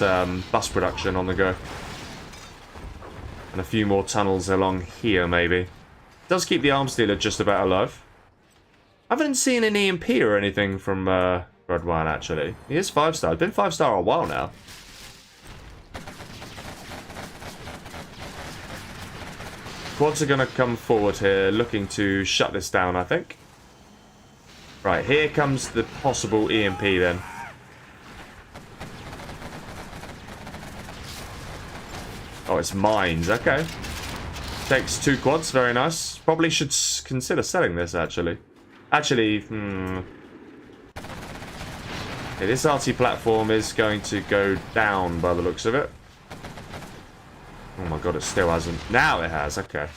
A: bus production on the go. And a few more tunnels along here, maybe. Does keep the arms dealer just about alive. I haven't seen an EMP or anything from RuDwan, actually. He is 5-star. He's been 5-star a while now. Quads are going to come forward here, looking to shut this down, I think. Right, here comes the possible EMP then. Oh, it's mines. Okay. Takes 2 quads. Very nice. Probably should consider selling this, actually. Actually, okay, this RT platform is going to go down by the looks of it. Oh my god, it still hasn't. Now it has. Okay.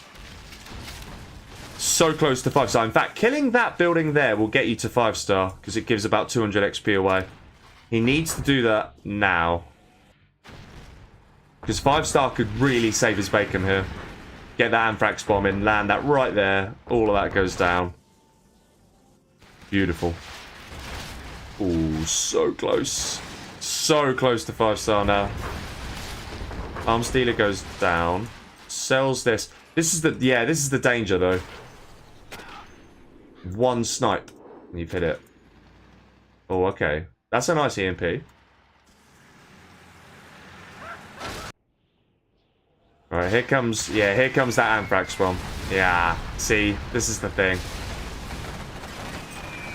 A: So close to 5-star. In fact, killing that building there will get you to 5-star because it gives about 200 XP away. He needs to do that now. Because 5-star could really save his bacon here. Get that Anthrax bomb in, land that right there. All of that goes down. Beautiful. Ooh, so close. So close to 5-star now. Arms dealer goes down. Sells this. This is the, yeah, this is the danger though. 1 snipe. And you've hit it. Oh, okay. That's a nice EMP. Alright, here comes, yeah, here comes that Anthrax bomb. Yeah, see, this is the thing.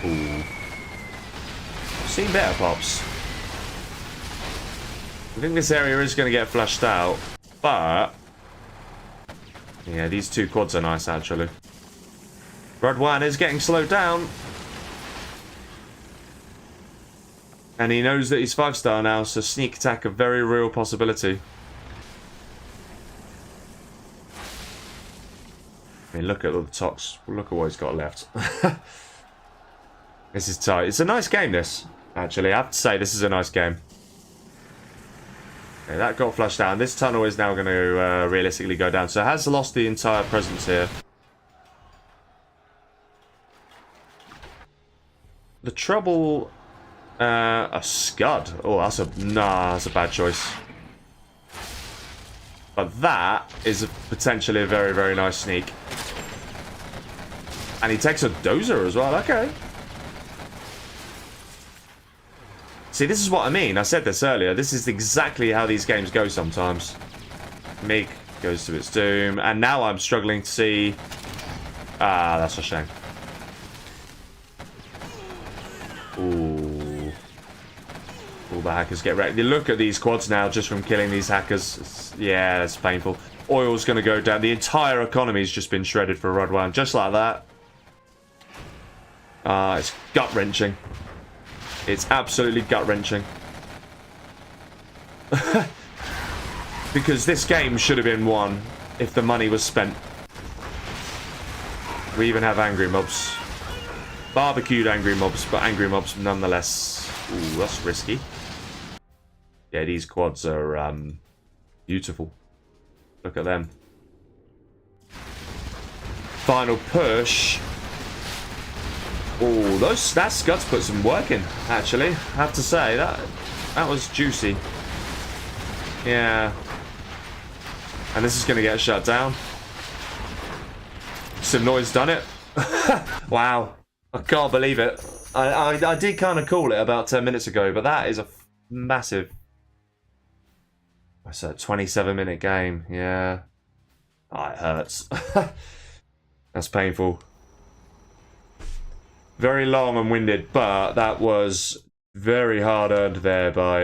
A: Ooh. I've seen better pops. I think this area is going to get flushed out, but yeah, these 2 quads are nice actually. RuDwan is getting slowed down, and he knows that he's 5-star now, so sneak attack a very real possibility. I mean, look at all the tox. Look at what he's got left. This is tight. It's a nice game, this. Actually, I have to say, this is a nice game. Okay, that got flushed down. This tunnel is now going to realistically go down. So it has lost the entire presence here. The trouble... a scud. Oh, that's a... Nah, that's a bad choice. But that is potentially a very, very nice sneak. And he takes a dozer as well. Okay. See, this is what I mean. I said this earlier. This is exactly how these games go sometimes. Mig goes to its doom. And now I'm struggling to see... Ah, that's a shame. Ooh. All the hackers get wrecked. You look at these quads now just from killing these hackers. Yeah, that's painful. Oil's going to go down. The entire economy's just been shredded for RuDwan. Just like that. It's gut-wrenching. It's absolutely gut-wrenching. Because this game should have been won if the money was spent. We even have angry mobs. Barbecued angry mobs, but angry mobs nonetheless. Ooh, that's risky. Yeah, these quads are beautiful. Look at them. Final push. Oh, that Scud's put some work in, actually. I have to say, that was juicy. Yeah. And this is going to get shut down. COMMUNITY's done it. Wow. I can't believe it. I did kind of call it about 10 minutes ago, but that is a massive... What's that, 27-minute game? Yeah. Oh, it hurts. That's painful. Very long and winded, but that was very hard earned there by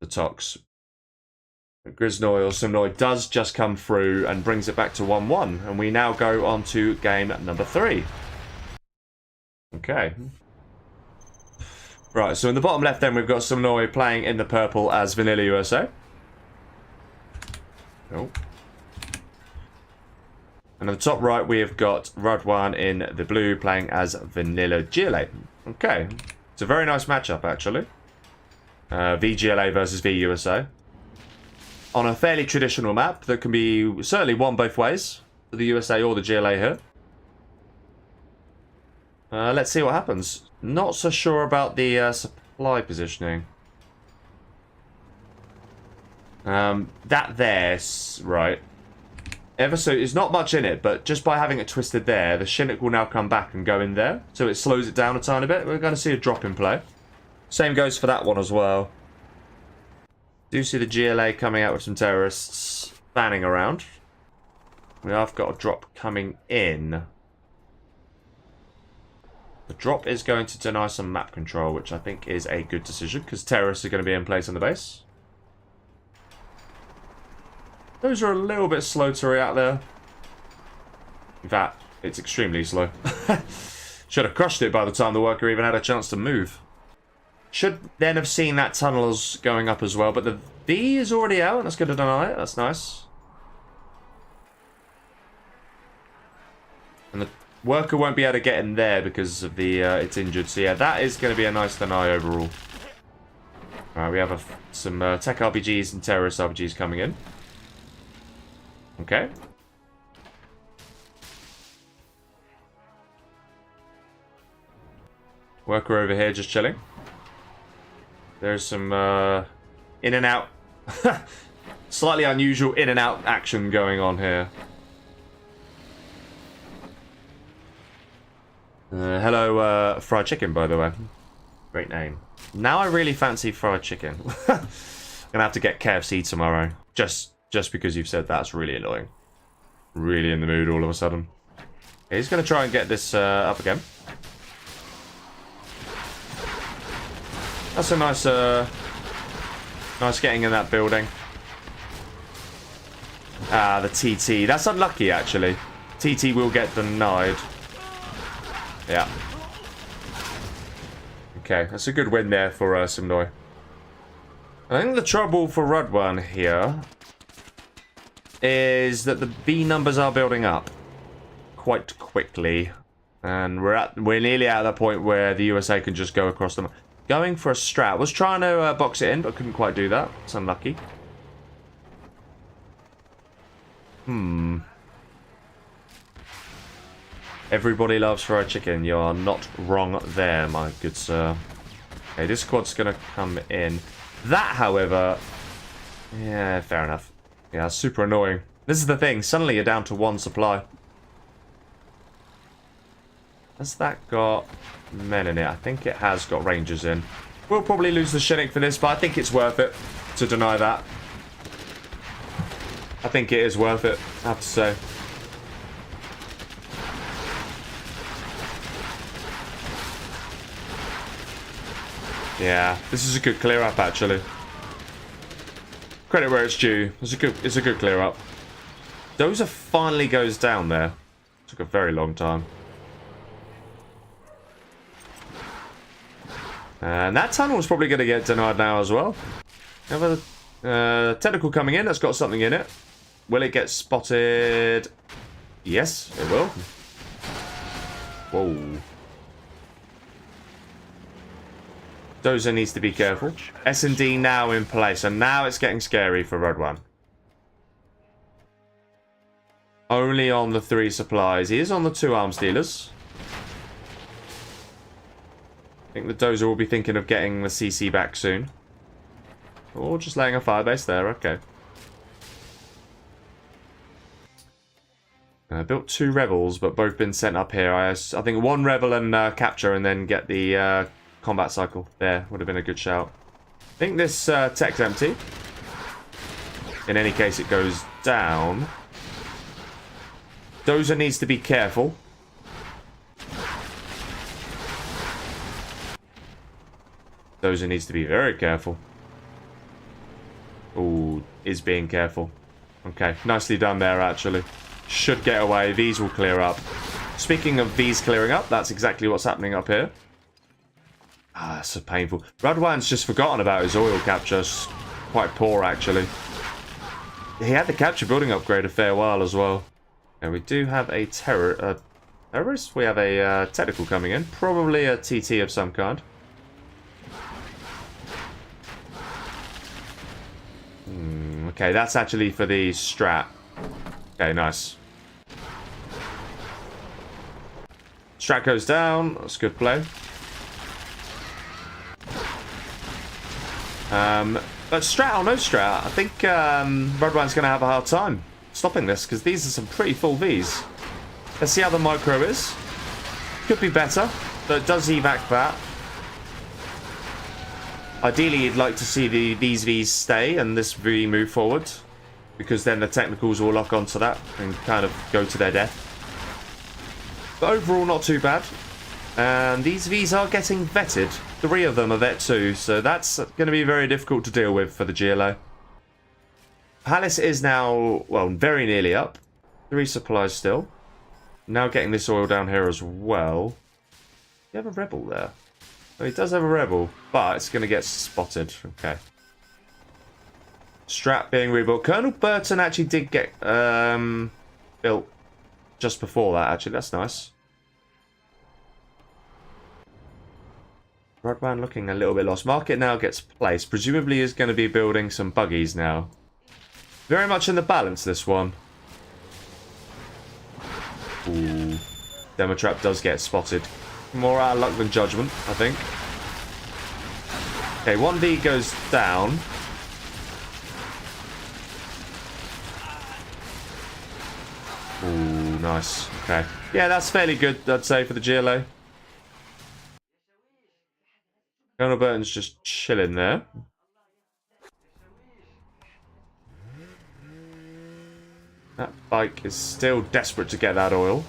A: the Tox. GrySNoi or COMMUNITY does just come through and brings it back to 1-1. And we now go on to game number 3. Okay. Right, so in the bottom left then we've got COMMUNITY playing in the purple as Vanilla USA. Oh. And on the top right we have got RuDwan in the blue playing as Vanilla GLA. Okay. It's a very nice matchup actually. VGLA versus VUSA. On a fairly traditional map that can be certainly won both ways. For the USA or the GLA here. Let's see what happens. Not so sure about the supply positioning. That there's right. Ever so, there's not much in it, but just by having it twisted there, the Chinook will now come back and go in there. So it slows it down a tiny bit. We're going to see a drop in play. Same goes for that one as well. Do see the GLA coming out with some terrorists fanning around. We have got a drop coming in. The drop is going to deny some map control, which I think is a good decision, because terrorists are going to be in place on the base. Those are a little bit slow to react there. In fact, it's extremely slow. Should have crushed it by the time the worker even had a chance to move. Should then have seen that tunnels going up as well, but the V is already out. That's going to deny it. That's nice. And the worker won't be able to get in there because of the it's injured. So yeah, that is going to be a nice deny overall. Alright, we have some tech RPGs and terrorist RPGs coming in. Okay. Worker over here just chilling. There's some in and out. Slightly unusual in and out action going on here. Hello, fried chicken, by the way. Great name. Now I really fancy fried chicken. Gonna have to get KFC tomorrow. Just because you've said that's really annoying. Really in the mood all of a sudden. Okay, he's gonna try and get this up again. That's a nice, nice getting in that building. Ah, the TT. That's unlucky, actually. TT will get denied. Yeah. Okay, that's a good win there for COMMUNITY. I think the trouble for RuDwan here is that the B numbers are building up quite quickly, and we're nearly at that point where the USA can just go across them. going for a strat. Was trying to box it in, but couldn't quite do that. It's unlucky. Everybody loves fried chicken. You are not wrong there, my good sir. Okay, this squad's going to come in. That, however... Yeah, fair enough. Yeah, super annoying. This is the thing. Suddenly you're down to 1 supply. Has that got men in it? I think it has got rangers in. We'll probably lose the Shinnik for this, but I think it's worth it to deny that. I think it is worth it, I have to say. Yeah, this is a good clear up actually. Credit where it's due. It's a good clear up. Dozer finally goes down there. Took a very long time. And that tunnel is probably going to get denied now as well. Have a technical coming in that's got something in it. Will it get spotted? Yes, it will. Whoa. Dozer needs to be careful. S&D now in place, and now it's getting scary for RuDwan. Only on the 3 supplies. He is on the 2 arms dealers. I think the Dozer will be thinking of getting the CC back soon. Or just laying a firebase there, okay. Built 2 rebels, but both been sent up here. I think 1 rebel and capture, and then get the combat cycle there. Would have been a good shout. I think this tech's empty. In any case, it goes down. Dozer needs to be careful. Dozer needs to be very careful. Ooh, is being careful. Okay, nicely done there, actually. Should get away. These will clear up. Speaking of these clearing up, that's exactly what's happening up here. Ah, that's so painful. RuDwan's just forgotten about his oil capture. It's quite poor, actually. He had the capture building upgrade a fair while as well. And we do have a terrorist. We have a technical coming in. Probably a TT of some kind. Okay, that's actually for the strat. Okay, nice. Strat goes down. That's good play. But strat or no strat, I think RuDwan's going to have a hard time stopping this, because these are some pretty full Vs. Let's see how the micro is. Could be better, but does evac that. Ideally, you'd like to see these Vs stay and this V move forward, because then the technicals will lock onto that and kind of go to their death. But overall, not too bad. And these Vs are getting vetted. 3 of them are vet 2, so that's going to be very difficult to deal with for the GLO. Palace is now, well, very nearly up. 3 supplies still. Now getting this oil down here as well. You have a rebel there. Oh, he does have a rebel, but it's going to get spotted. Okay. Strat being rebuilt. Colonel Burton actually did get built just before that, actually. That's nice. RuDwan looking a little bit lost. Market now gets placed. Presumably is going to be building some buggies now. Very much in the balance, this one. Ooh. Demo Trap does get spotted. More out of luck than judgment, I think. Okay, 1V goes down. Ooh, nice. Okay. Yeah, that's fairly good, I'd say, for the GLA. Colonel Burton's just chilling there. That bike is still desperate to get that oil.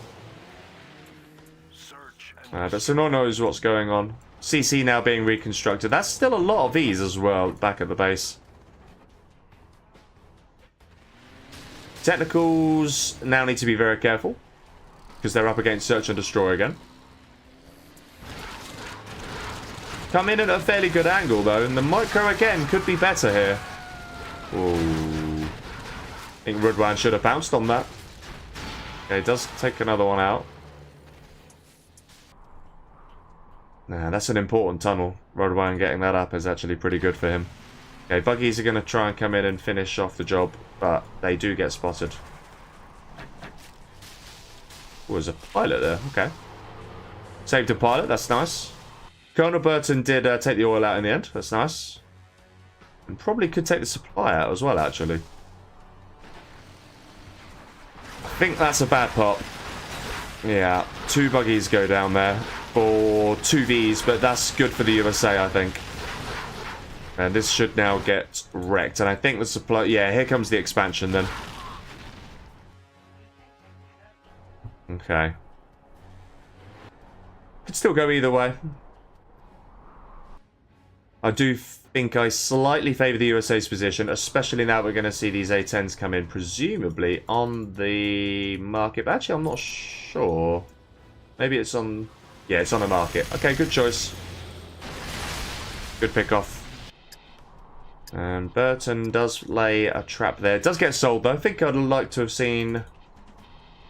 A: But Senor knows what's going on. CC now being reconstructed. That's still a lot of these as well back at the base. Technicals now need to be very careful, because they're up against Search and Destroy again. Come in at a fairly good angle though, and the micro again could be better here. Ooh. I think RuDwan should have bounced on that. Okay, does take another one out. Nah, that's an important tunnel. RuDwan getting that up is actually pretty good for him. Okay, buggies are going to try and come in and finish off the job, but they do get spotted. Oh, there's a pilot there. Okay. Saved a pilot. That's nice. Colonel Burton did take the oil out in the end. That's nice. And probably could take the supply out as well, actually. I think that's a bad pot. Yeah, 2 buggies go down there for 2 Vs, but that's good for the USA, I think. And this should now get wrecked. And I think the supply... Yeah, here comes the expansion then. Okay. Could still go either way. I do think I slightly favour the USA's position, especially now we're going to see these A10s come in, presumably on the market. But actually, I'm not sure. Maybe it's on... Yeah, it's on the market. Okay, good choice. Good pick off. And Burton does lay a trap there. It does get sold, though. I think I'd like to have seen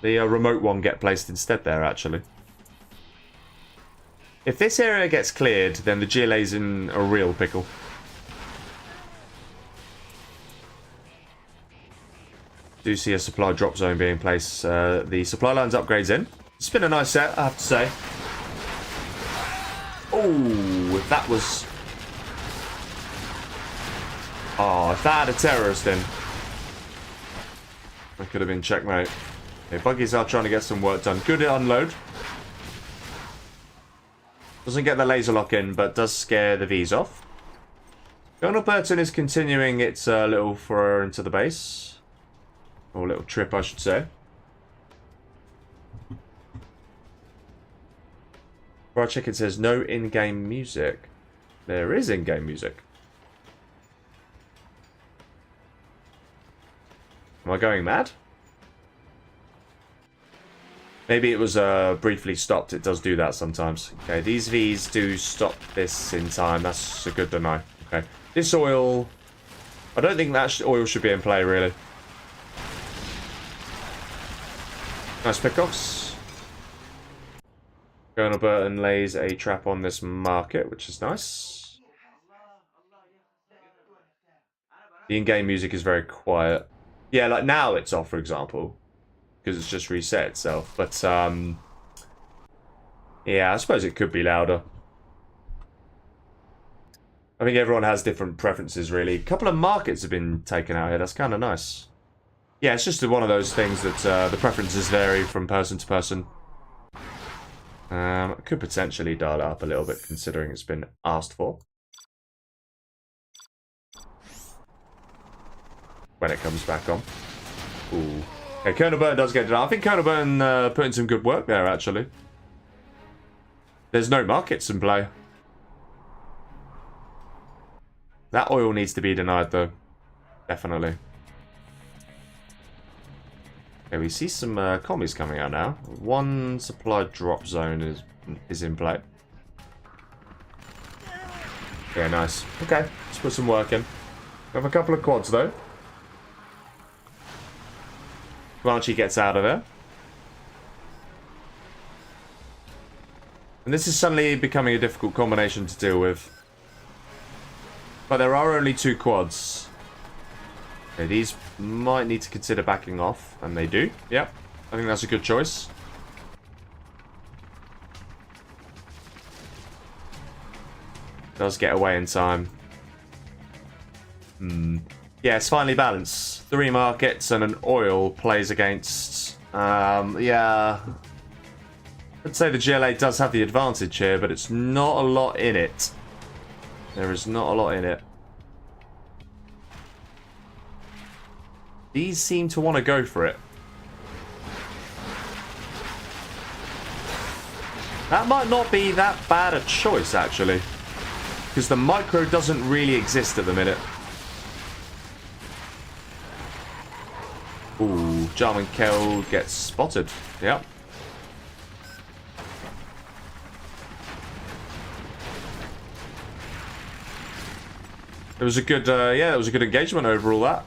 A: the remote one get placed instead there, actually. If this area gets cleared, then the GLA's in a real pickle. Do see a supply drop zone being placed. The supply line's upgrades in. It's been a nice set, I have to say. Oh, if that was... Oh, if that had a terrorist in, that could have been checkmate. Okay, buggies are trying to get some work done. Good unload. Doesn't get the laser lock in, but does scare the Vs off. Colonel Burton is continuing its little throw into the base. Or little trip, I should say. Fried Chicken says no in-game music. There is in-game music. Am I going mad? Maybe it was briefly stopped. It does do that sometimes. Okay, these Vs do stop this in time. That's a good to know. Okay, this oil... I don't think that oil should be in play, really. Nice pickoffs. Colonel Burton lays a trap on this market, which is nice. The in-game music is very quiet. Yeah, like now it's off, for example. Because it's just reset itself. But, yeah, I suppose it could be louder. I think everyone has different preferences, really. A couple of markets have been taken out here. That's kind of nice. Yeah, it's just one of those things that the preferences vary from person to person. I could potentially dial it up a little bit, considering it's been asked for. When it comes back on. Ooh. Okay, Colonel Burton does get it. I think Colonel Burton put in some good work there, actually. There's no markets in play. That oil needs to be denied, though. Definitely. Okay, we see some commies coming out now. One supply drop zone is in play. Yeah, nice. Okay, let's put some work in. We have a couple of quads, though. Blanchie gets out of there. And this is suddenly becoming a difficult combination to deal with. But there are only 2 quads. Okay, these might need to consider backing off. And they do. Yep. I think that's a good choice. Does get away in time. Yeah, it's finally balanced. 3 markets and an oil plays against... yeah. I'd say the GLA does have the advantage here, but it's not a lot in it. There is not a lot in it. These seem to want to go for it. That might not be that bad a choice, actually. Because the micro doesn't really exist at the minute. Ooh, Jarman Kell gets spotted. Yep. It was a good, yeah, it was a good engagement overall, that.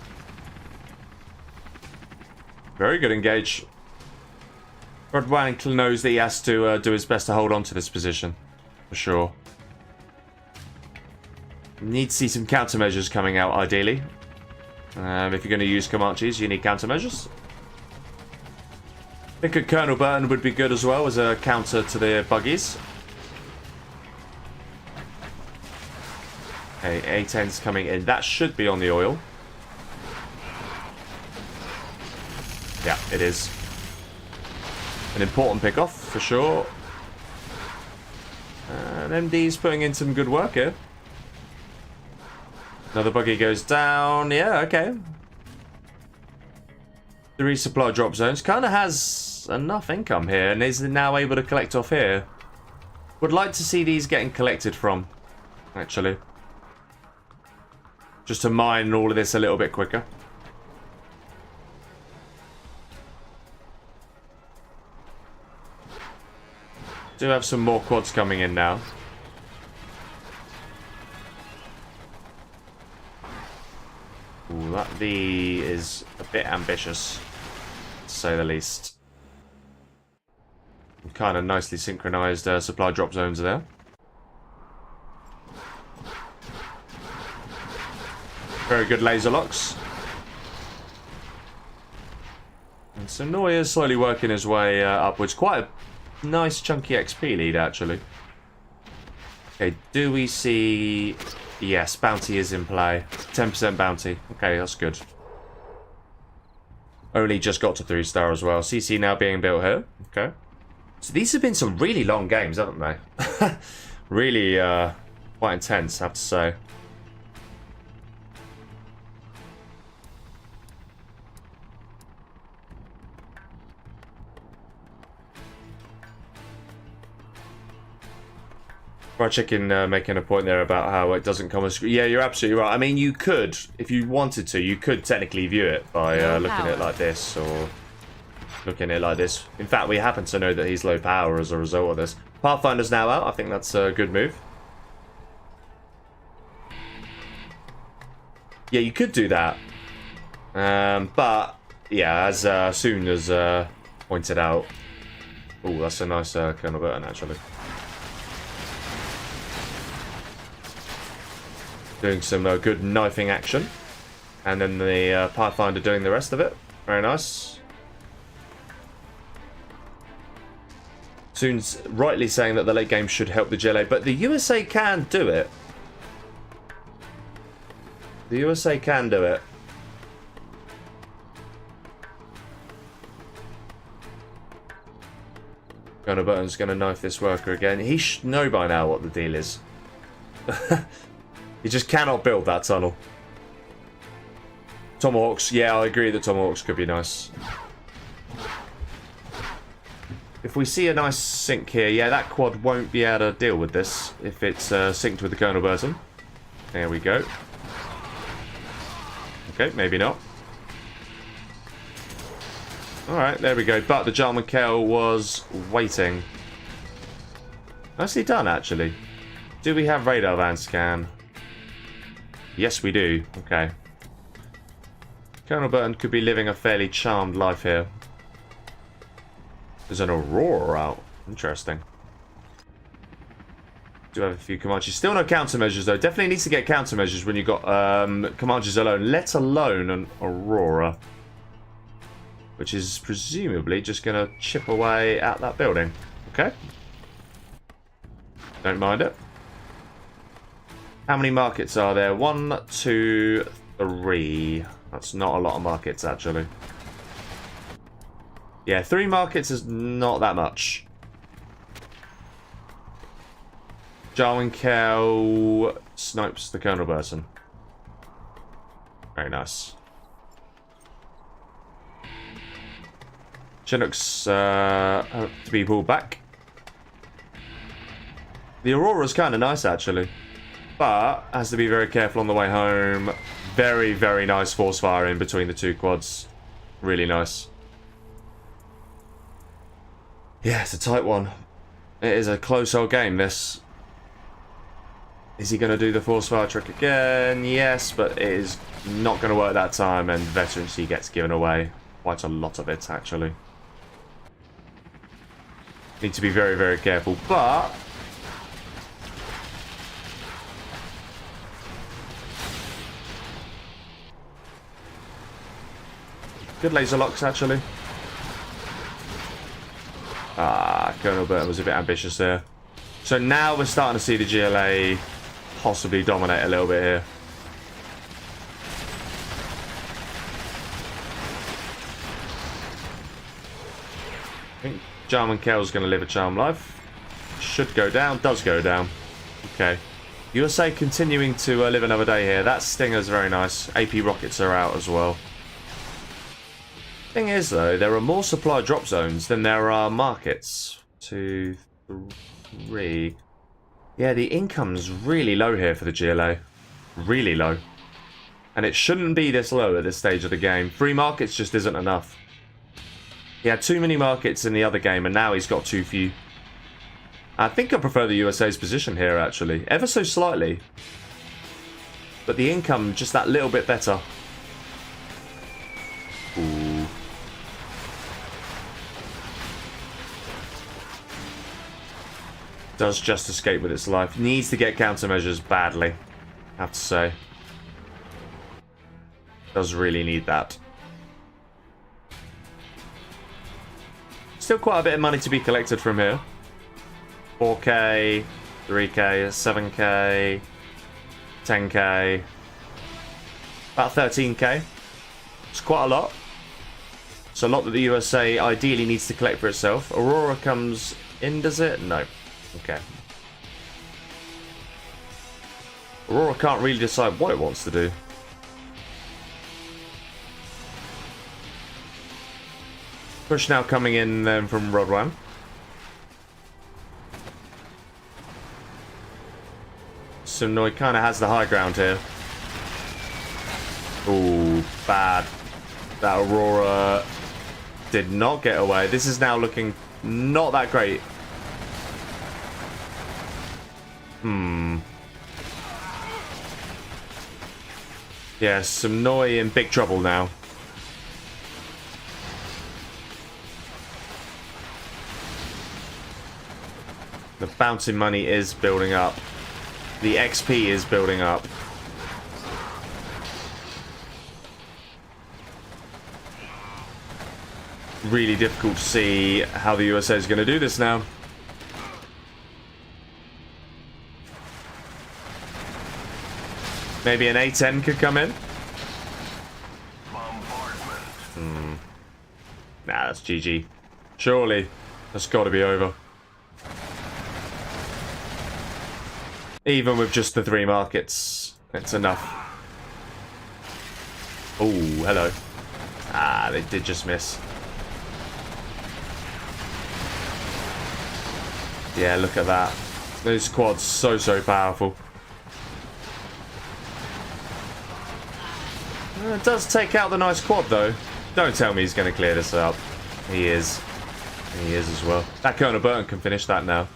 A: Very good engage. RuDwan knows that he has to do his best to hold on to this position. for sure. Need to see some countermeasures coming out, ideally. If you're going to use Comanches, you need countermeasures. I think a Colonel Burton would be good as well as a counter to the buggies. Okay, A10's coming in. That should be on the oil. Yeah, it is. An important pickoff, for sure. And MD's putting in some good work here. Another buggy goes down. Yeah, okay. 3 supply drop zones. Kind of has enough income here and is now able to collect off here. Would like to see these getting collected from, actually. Just to mine all of this a little bit quicker. Do have some more quads coming in now. Ooh, that V is a bit ambitious, to say the least. Kind of nicely synchronized supply drop zones there. Very good laser locks. And so Noi is slowly working his way upwards. Quite a nice chunky XP lead, actually. Okay, do we see... Yes, bounty is in play. 10% bounty. Okay, that's good. Only just got to 3-star as well. CC now being built here. Okay. So these have been some really long games, haven't they? Really quite intense, I have to say. Fried Chicken making a point there about how it doesn't come as... Yeah, you're absolutely right. I mean, you could, if you wanted to, you could technically view it by looking at it like this, or looking at it like this. In fact, we happen to know that he's low power as a result of this. Pathfinder's now out. I think that's a good move. Yeah, you could do that. But, yeah, as soon as pointed out... Oh, that's a nice Colonel Burton, actually. Doing some good knifing action. And then the Pathfinder doing the rest of it. Very nice. Soon's rightly saying that the late game should help the JLA, but the USA can do it. The USA can do it. Colonel Burton's going to knife this worker again. He should know by now what the deal is. You just cannot build that tunnel. Tomahawks. Yeah, I agree that Tomahawks could be nice. If we see a nice sync here, yeah, that quad won't be able to deal with this if it's synced with the Colonel Burton. There we go. Okay, maybe not. Alright, there we go. But the Jarman Kell was waiting. Nicely done, actually. Do we have radar van scan? Yes, we do. Okay. Colonel Burton could be living a fairly charmed life here. There's an Aurora out. Interesting. Do have a few Comanches. Still no countermeasures, though. Definitely needs to get countermeasures when you've got Comanches alone. Let alone an Aurora. Which is presumably just going to chip away at that building. Okay. Don't mind it. How many markets are there? 1, 2, 3. That's not a lot of markets, actually. Yeah, 3 markets is not that much. Jarwin Kell snipes the Colonel Burton. Very nice. Chinooks to be pulled back. The Aurora's kind of nice, actually. But has to be very careful on the way home. Very, very nice force fire in between the 2 quads. Really nice. Yeah, it's a tight one. It is a close old game, this. Is he going to do the force fire trick again? Yes, but it is not going to work that time, and veterancy gets given away. Quite a lot of it, actually. Need to be very, very careful, but Good laser locks, actually. Ah, Colonel Burton was a bit ambitious there. So now we're starting to see the GLA possibly dominate a little bit here. I think Jarman Kell's going to live a charmed life. Should go down. Does go down. Okay. USA continuing to live another day here. That Stinger's very nice. AP rockets are out as well. Thing is, though, there are more supply drop zones than there are markets. 2, 3. Yeah, the income's really low here for the GLA. Really low. And it shouldn't be this low at this stage of the game. 3 markets just isn't enough. He had too many markets in the other game, and now he's got too few. I think I prefer the USA's position here, actually. Ever so slightly. But the income, just that little bit better. Ooh. Does just escape with its life. Needs to get countermeasures badly, I have to say. Does really need that. Still quite a bit of money to be collected from here. 4k, 3k, 7k, 10k, about 13k. It's quite a lot. It's a lot that the USA ideally needs to collect for itself. Aurora comes in, does it? No. Okay. Aurora can't really decide what it wants to do. Push now coming in then from RuDwan. COMMUNITY kind of has the high ground here. Ooh, bad. That Aurora did not get away. This is now looking not that great. Yeah, COMMUNITY in big trouble now. The bounty money is building up. The XP is building up. Really difficult to see how the USA is going to do this now. Maybe an A-10 could come in. Nah, that's GG. Surely, that's got to be over. Even with just the 3 markets, it's enough. Oh, hello. Ah, they did just miss. Yeah, look at that. Those quads so powerful. It does take out the nice quad, though. Don't tell me he's going to clear this up. He is. He is as well. That Colonel Burton can finish that now.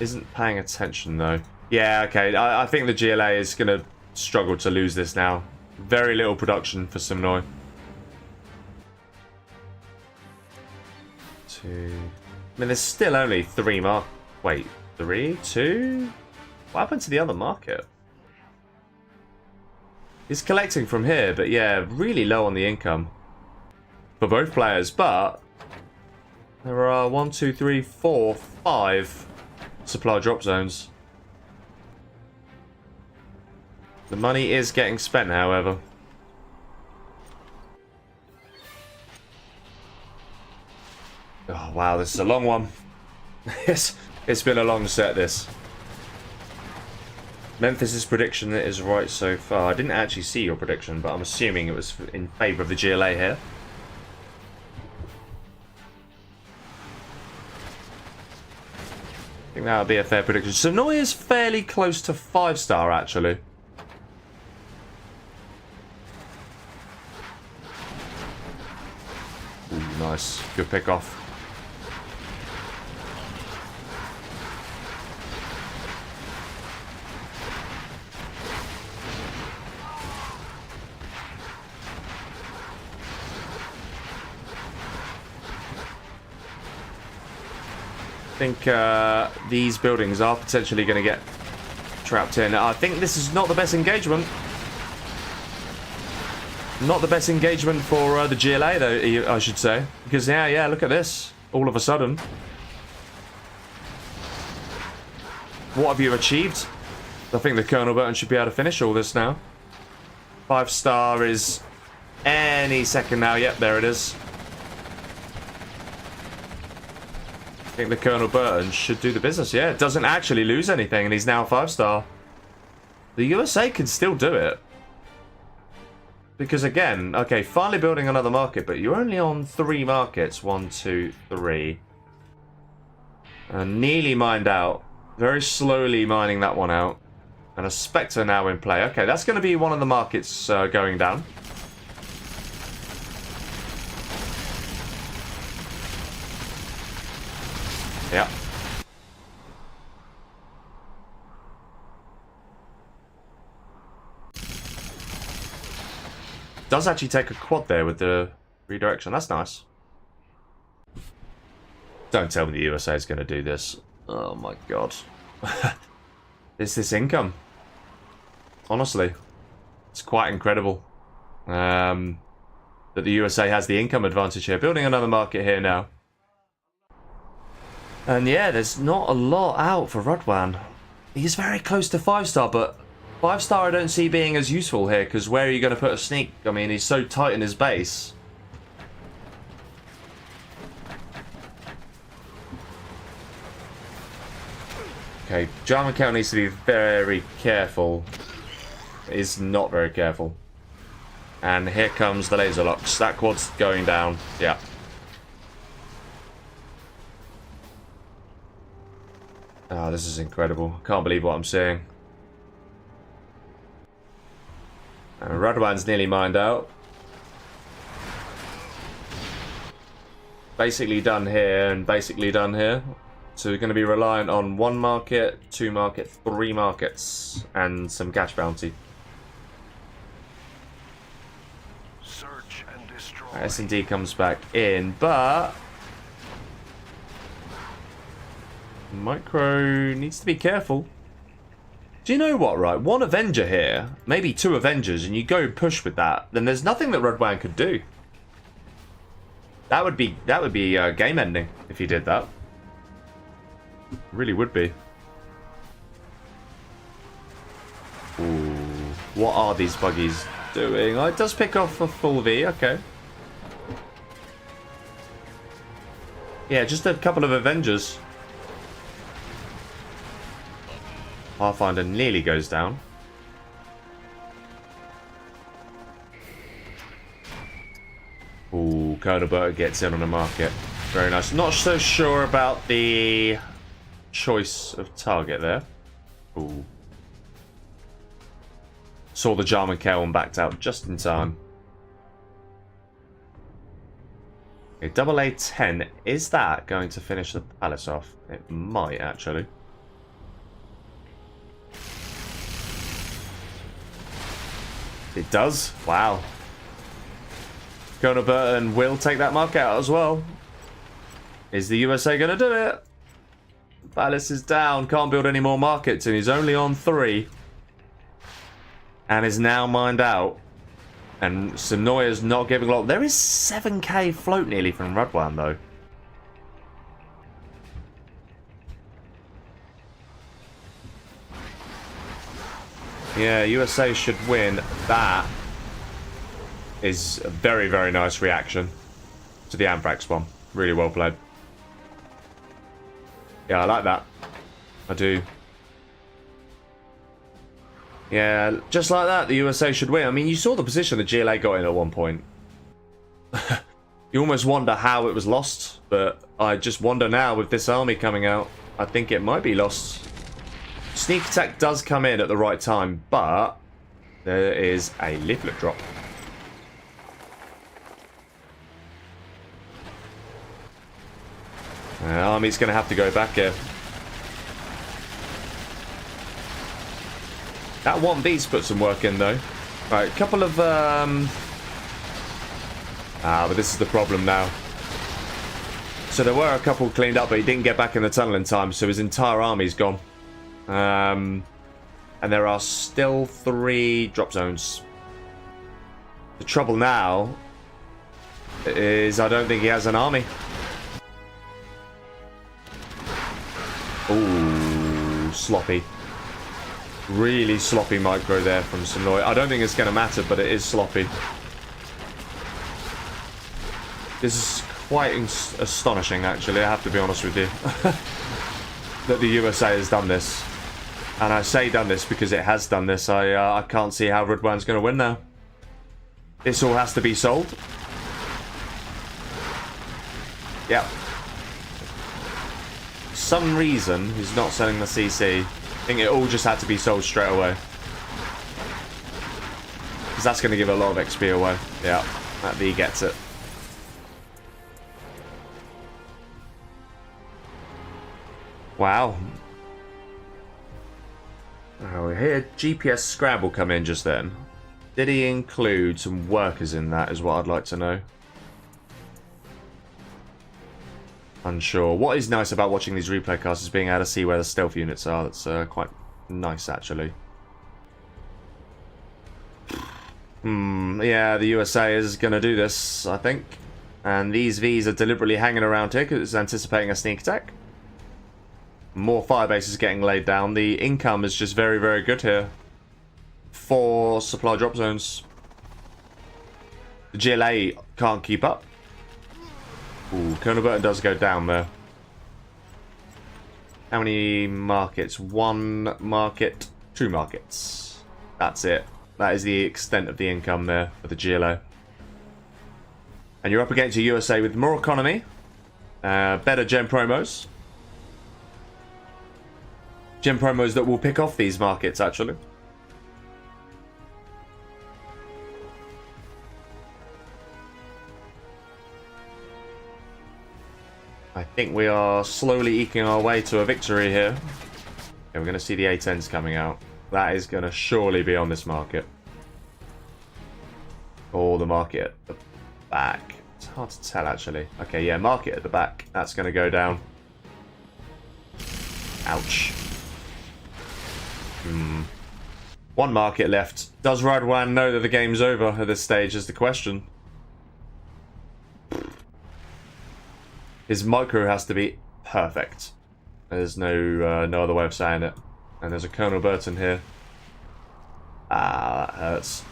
A: Isn't paying attention, though. Yeah, okay. I think the GLA is going to struggle to lose this now. Very little production for COMMUNITY. 2. I mean, there's still only 3 mark. Wait, 3? 2? What happened to the other market? He's collecting from here, but yeah, really low on the income for both players. But there are 1, 2, 3, 4, 5 supply drop zones. The money is getting spent, however. Oh wow, this is a long one. it's been a long set, this. Memphis's prediction is right so far. I didn't actually see your prediction, but I'm assuming it was in favour of the GLA here. I think that would be a fair prediction. COMMUNITY is fairly close to 5-star, actually. Ooh, nice. Good pick off. I think these buildings are potentially going to get trapped in. I think this is not the best engagement. Not the best engagement for the GLA, though, I should say. Because, yeah, look at this. All of a sudden. What have you achieved? I think the Colonel Burton should be able to finish all this now. 5-star is any second now. Yep, there it is. I think the Colonel Burton should do the business. Yeah, it doesn't actually lose anything, and he's now 5-star. The USA can still do it. Because again, okay, finally building another market, but you're only on 3 markets. 1, 2, 3. And nearly mined out. Very slowly mining that one out. And a Spectre now in play. Okay, that's going to be one of the markets going down. Yeah. Does actually take a quad there with the redirection. That's nice. Don't tell me the USA is going to do this. Oh my god. It's this income. Honestly. It's quite incredible. That the USA has the income advantage here. Building another market here now. And yeah, there's not a lot out for RuDwan. He's very close to 5-star, but 5-star I don't see being as useful here, because where are you going to put a sneak? I mean, he's so tight in his base. Okay, Jarman Kell needs to be very careful. He's not very careful. And here comes the laser locks. That quad's going down. Yeah. Oh, this is incredible. Can't believe what I'm seeing. And RuDwan's nearly mined out. Basically done here and basically done here. So we're going to be reliant on 1 market, 2 market, 3 markets, and some cash bounty.
B: Search and destroy.
A: S&D comes back in, but Micro needs to be careful. Do you know what, right? 1 Avenger here, maybe 2 Avengers, and you go push with that, then there's nothing that RuDwan could do. That would be game ending if he did that. Really would be. Ooh, what are these buggies doing? Oh, it does pick off a full V, okay. Yeah, just a couple of Avengers. Pathfinder nearly goes down. Ooh, Colonel Burton gets in on the market. Very nice. Not so sure about the choice of target there. Ooh. Saw the Jarman Kell and backed out just in time. Okay, double A10. Is that going to finish the palace off? It might, actually. It does. Wow. Colonel Burton will take that mark out as well. Is the USA going to do it? Palace is down. Can't build any more markets, and he's only on 3. And is now mined out. And COMMUNITY is not giving a lot. There is 7k float nearly from RuDwan, though. Yeah, USA should win. That is a very, very nice reaction to the Anthrax bomb. Really well played. Yeah, I like that. I do. Yeah, just like that, the USA should win. I mean, you saw the position the GLA got in at one point. You almost wonder how it was lost, but I just wonder now with this army coming out, I think it might be lost. Sneak attack does come in at the right time, but there is a leaflet drop. Army's going to have to go back here. That 1B's put some work in, though. Right, a couple of... but this is the problem now. So there were a couple cleaned up, but he didn't get back in the tunnel in time, so his entire army's gone. And there are still 3 drop zones. The trouble now is I don't think he has an army. Ooh, sloppy. Really sloppy micro there from COMMUNITY. I don't think it's going to matter, but it is sloppy. This is quite astonishing, actually, I have to be honest with you. That the USA has done this. And I say done this because it has done this. I can't see how RuDwan's going to win now. This all has to be sold. Yep. For some reason, he's not selling the CC. I think it all just had to be sold straight away. Because that's going to give a lot of XP away. Yeah, that V gets it. Wow. Oh, we hear GPS Scrabble come in just then. Did he include some workers in that is what I'd like to know. Unsure. What is nice about watching these replay casts is being able to see where the stealth units are. That's quite nice, actually. Yeah, the USA is going to do this, I think. And these Vs are deliberately hanging around here because it's anticipating a sneak attack. More firebases getting laid down. The income is just very, very good here. 4 supply drop zones. The GLA can't keep up. Ooh, Colonel Burton does go down there. How many markets? 1 market, 2 markets. That's it. That is the extent of the income there for the GLA. And you're up against a USA with more economy, better gem promos. Gem promos that will pick off these markets, actually. I think we are slowly eking our way to a victory here. Okay, we're going to see the A10s coming out. That is going to surely be on this market. Or the market at the back. It's hard to tell, actually. Okay, yeah, market at the back. That's going to go down. Ouch. 1 market left. Does RuDwan know that the game's over at this stage is the question. His micro has to be perfect. There's no other way of saying it. And there's a Colonel Burton here. Ah, that hurts.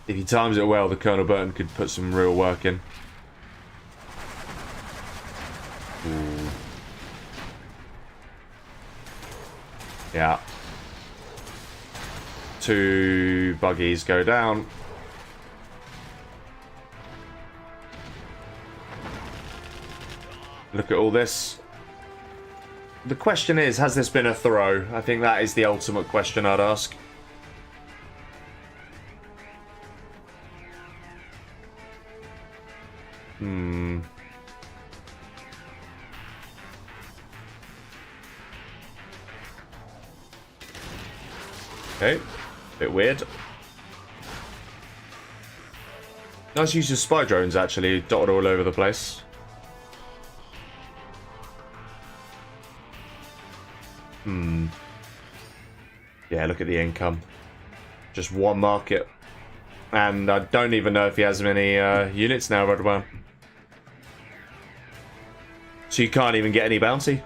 A: If he times it well, the Colonel Burton could put some real work in. Ooh. Yeah. 2 buggies go down. Look at all this. The question is, has this been a throw? I think that is the ultimate question I'd ask. Okay, bit weird. Nice use of spy drones, actually, dotted all over the place. Yeah, look at the income. Just 1 market. And I don't even know if he has many units now, RuDwan. So you can't even get any bounty.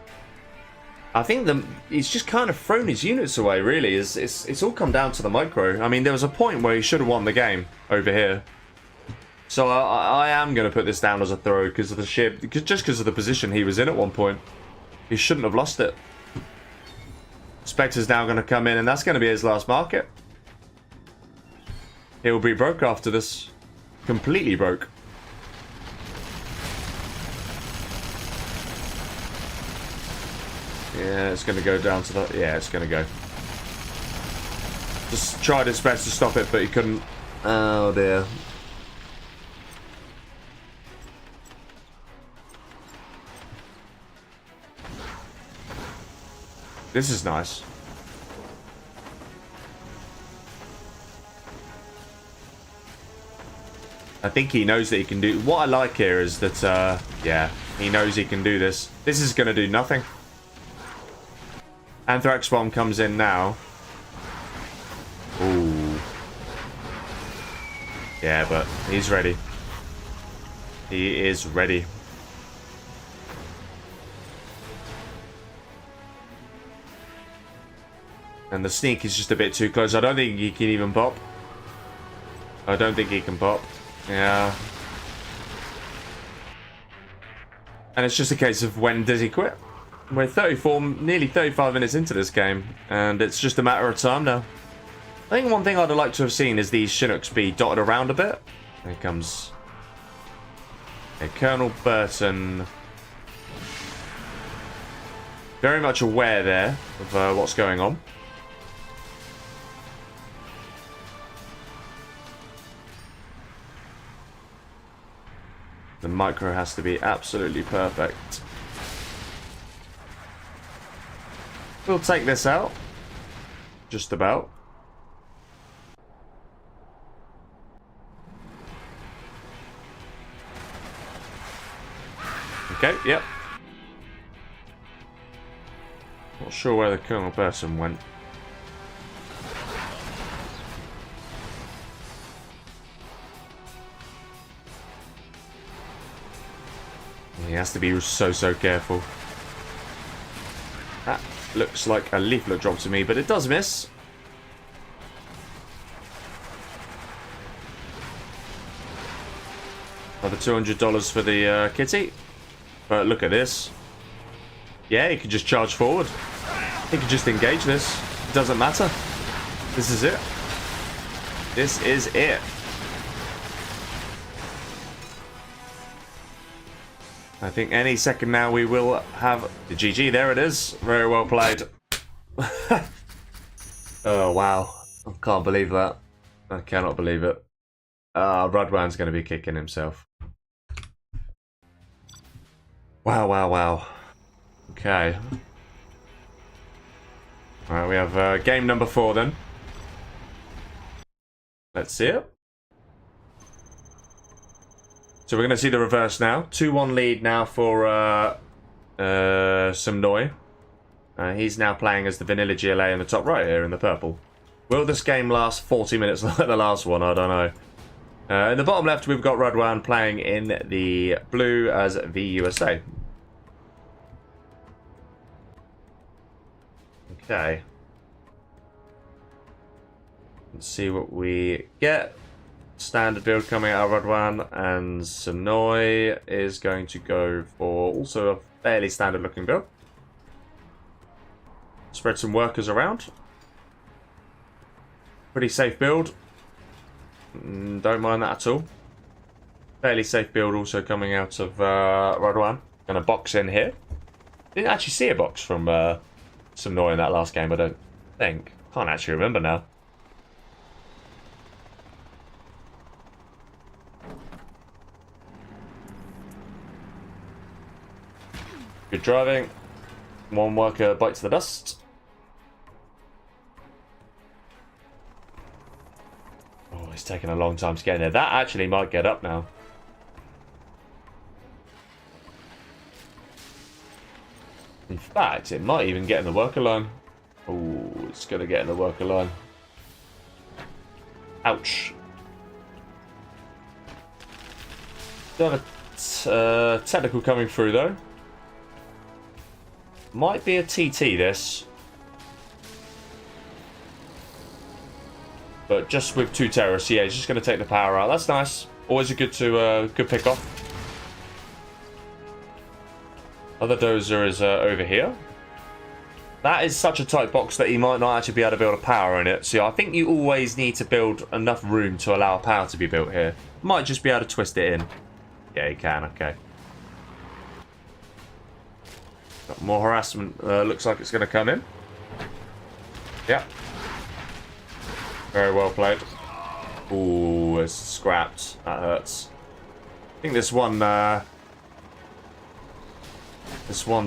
A: I think he's just kind of thrown his units away, really. It's all come down to the micro. I mean, there was a point where he should have won the game over here. So I am going to put this down as a throw because of the just because of the position he was in at one point. He shouldn't have lost it. Spectre's now going to come in, and that's going to be his last market. He'll be broke after this. Completely broke. Yeah, it's going to go down to the... Yeah, it's going to go. Just tried his best to stop it, but he couldn't. Oh, dear. This is nice. I think he knows that he can do... What I like here is that, yeah, he knows he can do this. This is going to do nothing. Anthrax bomb comes in now. Ooh. Yeah, but he's ready. He is ready. And the sneak is just a bit too close. I don't think he can even pop. I don't think he can pop. Yeah. And it's just a case of when does he quit? We're 34, nearly 35 minutes into this game, and it's just a matter of time now. I think one thing I'd like to have seen is these Chinooks be dotted around a bit. Here comes Colonel Burton. Very much aware there of what's going on. The micro has to be absolutely perfect. We'll take this out. Just about. Okay, yep. Not sure where the Colonel person went. He has to be so careful. That looks like a leaflet drop to me, but it does miss. Another $200 for the kitty. But look at this. Yeah, he could just charge forward. He could just engage this. It doesn't matter. This is it. This is it. I think any second now we will have the GG. There it is. Very well played. Oh, wow. I can't believe that. I cannot believe it. RuDwan's going to be kicking himself. Wow. Okay. Alright, we have game number 4 then. Let's see it. So we're going to see the reverse now. 2-1 lead now for COMMUNITY. He's now playing as the vanilla GLA in the top right here in the purple. Will this game last 40 minutes like the last one? I don't know. In the bottom left, we've got RuDwan playing in the blue as VUSA. Okay. Let's see what we get. Standard build coming out of RuDwan, and COMMUNITY is going to go for also a fairly standard looking build. Spread some workers around. Pretty safe build. Don't mind that at all. Fairly safe build also coming out of RuDwan. Gonna box in here. Didn't actually see a box from COMMUNITY in that last game, I don't think. Can't actually remember now. Good driving. One worker bites the dust. Oh, it's taking a long time to get in there. That actually might get up now. In fact, it might even get in the worker line. Oh, it's going to get in the worker line. Ouch. Done a technical coming through though. Might be a TT this. But just with 2 terrorists, yeah, he's just going to take the power out. That's nice. Always a good pick off. Other dozer is over here. That is such a tight box that he might not actually be able to build a power in it. So I think you always need to build enough room to allow a power to be built here. Might just be able to twist it in. Yeah, you can, okay. Got more harassment. Looks like it's going to come in. Yep. Very well played. Ooh, it's scrapped. That hurts. I think this one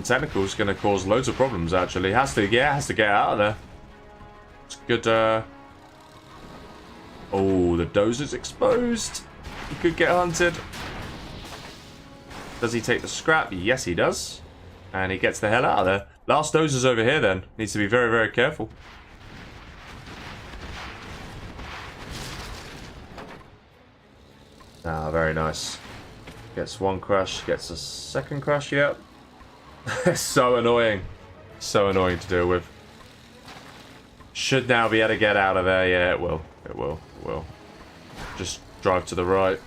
A: technical is going to cause loads of problems. Actually, has to get out of there. It's good. Oh, the dozer's exposed. He could get hunted. Does he take the scrap? Yes, he does. And he gets the hell out of there. Last dozer's over here then. Needs to be very, very careful. Ah, very nice. Gets one crash, gets a second crash, yep. So annoying. So annoying to deal with. Should now be able to get out of there. Yeah, it will. It will. It will. Just drive to the right.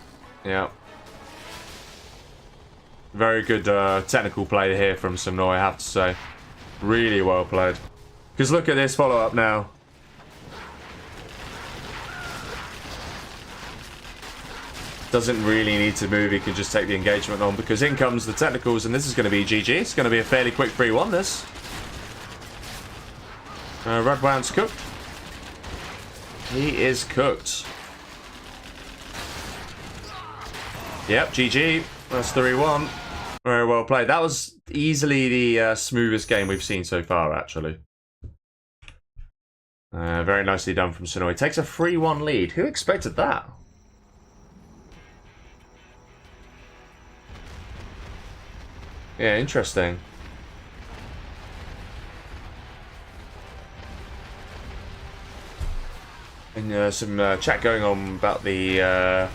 A: Yeah. Very good technical play here from COMMUNITY, I have to say. Really well played. Because look at this follow-up now. Doesn't really need to move, he can just take the engagement on, because in comes the technicals, and this is going to be GG. It's going to be a fairly quick 3-1, this. RuDwan's cooked. He is cooked. Yep, GG. That's 3-1. Very well played. That was easily the smoothest game we've seen so far, actually. Very nicely done from COMMUNITY. Takes a 3-1 lead. Who expected that? Yeah, interesting. And some chat going on about the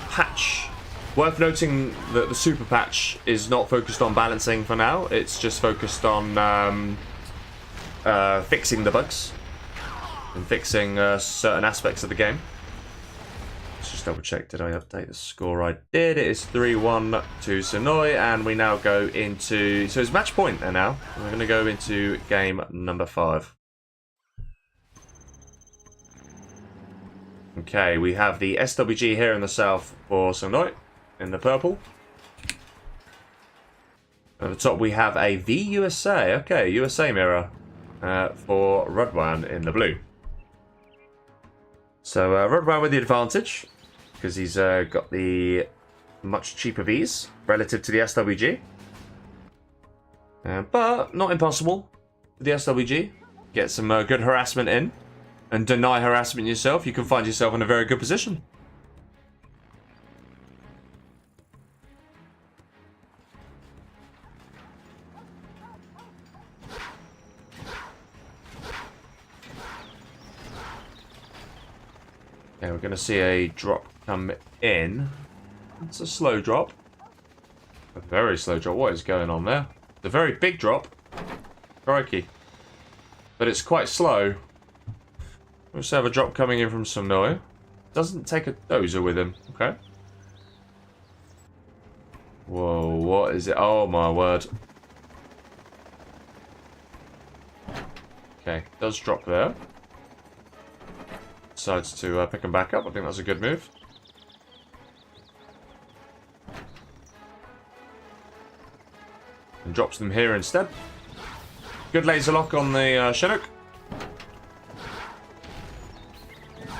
A: patch. Worth noting that the super patch is not focused on balancing for now. It's just focused on fixing the bugs and fixing certain aspects of the game. Let's just double check. Did I update the score? I did. It is 3-1 to COMMUNITY, and we now go into... So it's match point now. We're going to go into game number 5. Okay, we have the SWG here in the south for COMMUNITY, in the purple. At the top we have a VUSA, okay, USA mirror for RuDwan in the blue. So RuDwan with the advantage, because he's got the much cheaper Vs relative to the SWG. But not impossible for the SWG. Get some good harassment in. And deny harassment yourself, you can find yourself in a very good position. Okay, we're going to see a drop come in. It's a slow drop. A very slow drop. What is going on there? It's a very big drop. Crikey. But it's quite slow. We also have a drop coming in from COMMUNITY. Doesn't take a dozer with him. Okay. Whoa, what is it? Oh my word. Okay, does drop there. Decides to pick him back up. I think that's a good move. And drops them here instead. Good laser lock on the Chinook.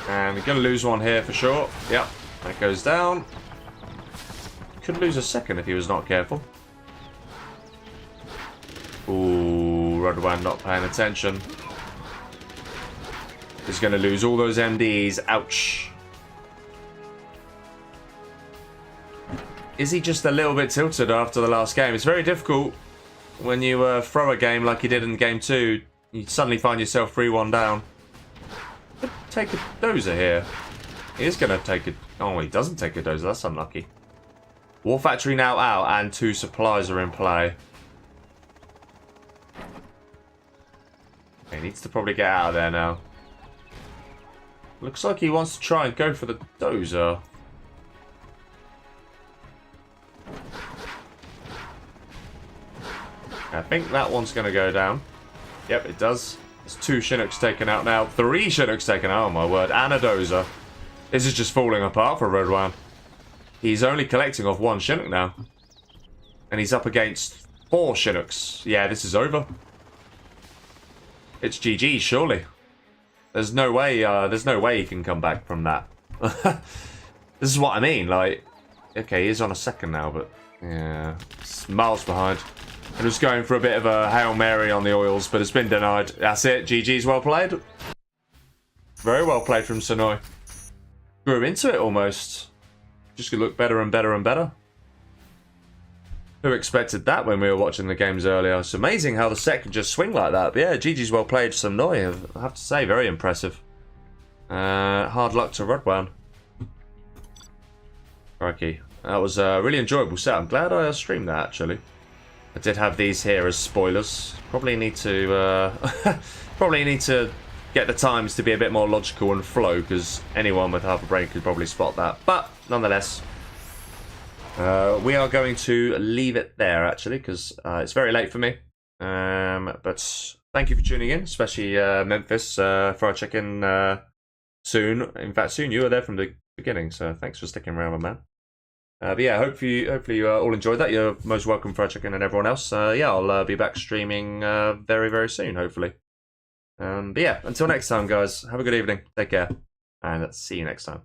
A: And we're going to lose one here for sure. Yep, that goes down. Could lose a second if he was not careful. Ooh, RuDwan not paying attention. He's going to lose all those MDs. Ouch. Is he just a little bit tilted after the last game? It's very difficult when you throw a game like you did in game 2. You suddenly find yourself 3-1 down. Take a dozer here. He is going to take it. Oh, he doesn't take a dozer. That's unlucky. War Factory now out, and 2 supplies are in play. He needs to probably get out of there now. Looks like he wants to try and go for the dozer. I think that one's going to go down. Yep, it does. There's 2 Chinooks taken out now. 3 Chinooks taken out, oh my word. And a dozer. This is just falling apart for RuDwan. He's only collecting off 1 Chinook now. And he's up against 4 Chinooks. Yeah, this is over. It's GG, surely. There's no way he can come back from that. This is what I mean, like... Okay, he's on a second now, but... Yeah, it's miles behind. And was going for a bit of a Hail Mary on the oils, but it's been denied. That's it. GG's well played. Very well played from COMMUNITY. Grew into it almost. Just could look better and better and better. Who expected that when we were watching the games earlier? It's amazing how the set can just swing like that. But yeah, GG's well played COMMUNITY. I have to say, very impressive. Hard luck to RuDwan. Crikey. That was a really enjoyable set. I'm glad I streamed that, actually. I did have these here as spoilers. Probably need to probably need to get the times to be a bit more logical and flow, because anyone with half a brain could probably spot that. But nonetheless, we are going to leave it there, actually, because it's very late for me. But thank you for tuning in, especially Memphis, for our check-in soon. In fact, soon. You were there from the beginning, so thanks for sticking around, my man. But yeah, hopefully you all enjoyed that. You're most welcome for our check-in and everyone else. Yeah, I'll be back streaming very, very soon, hopefully. But yeah, until next time, guys, have a good evening. Take care, and see you next time.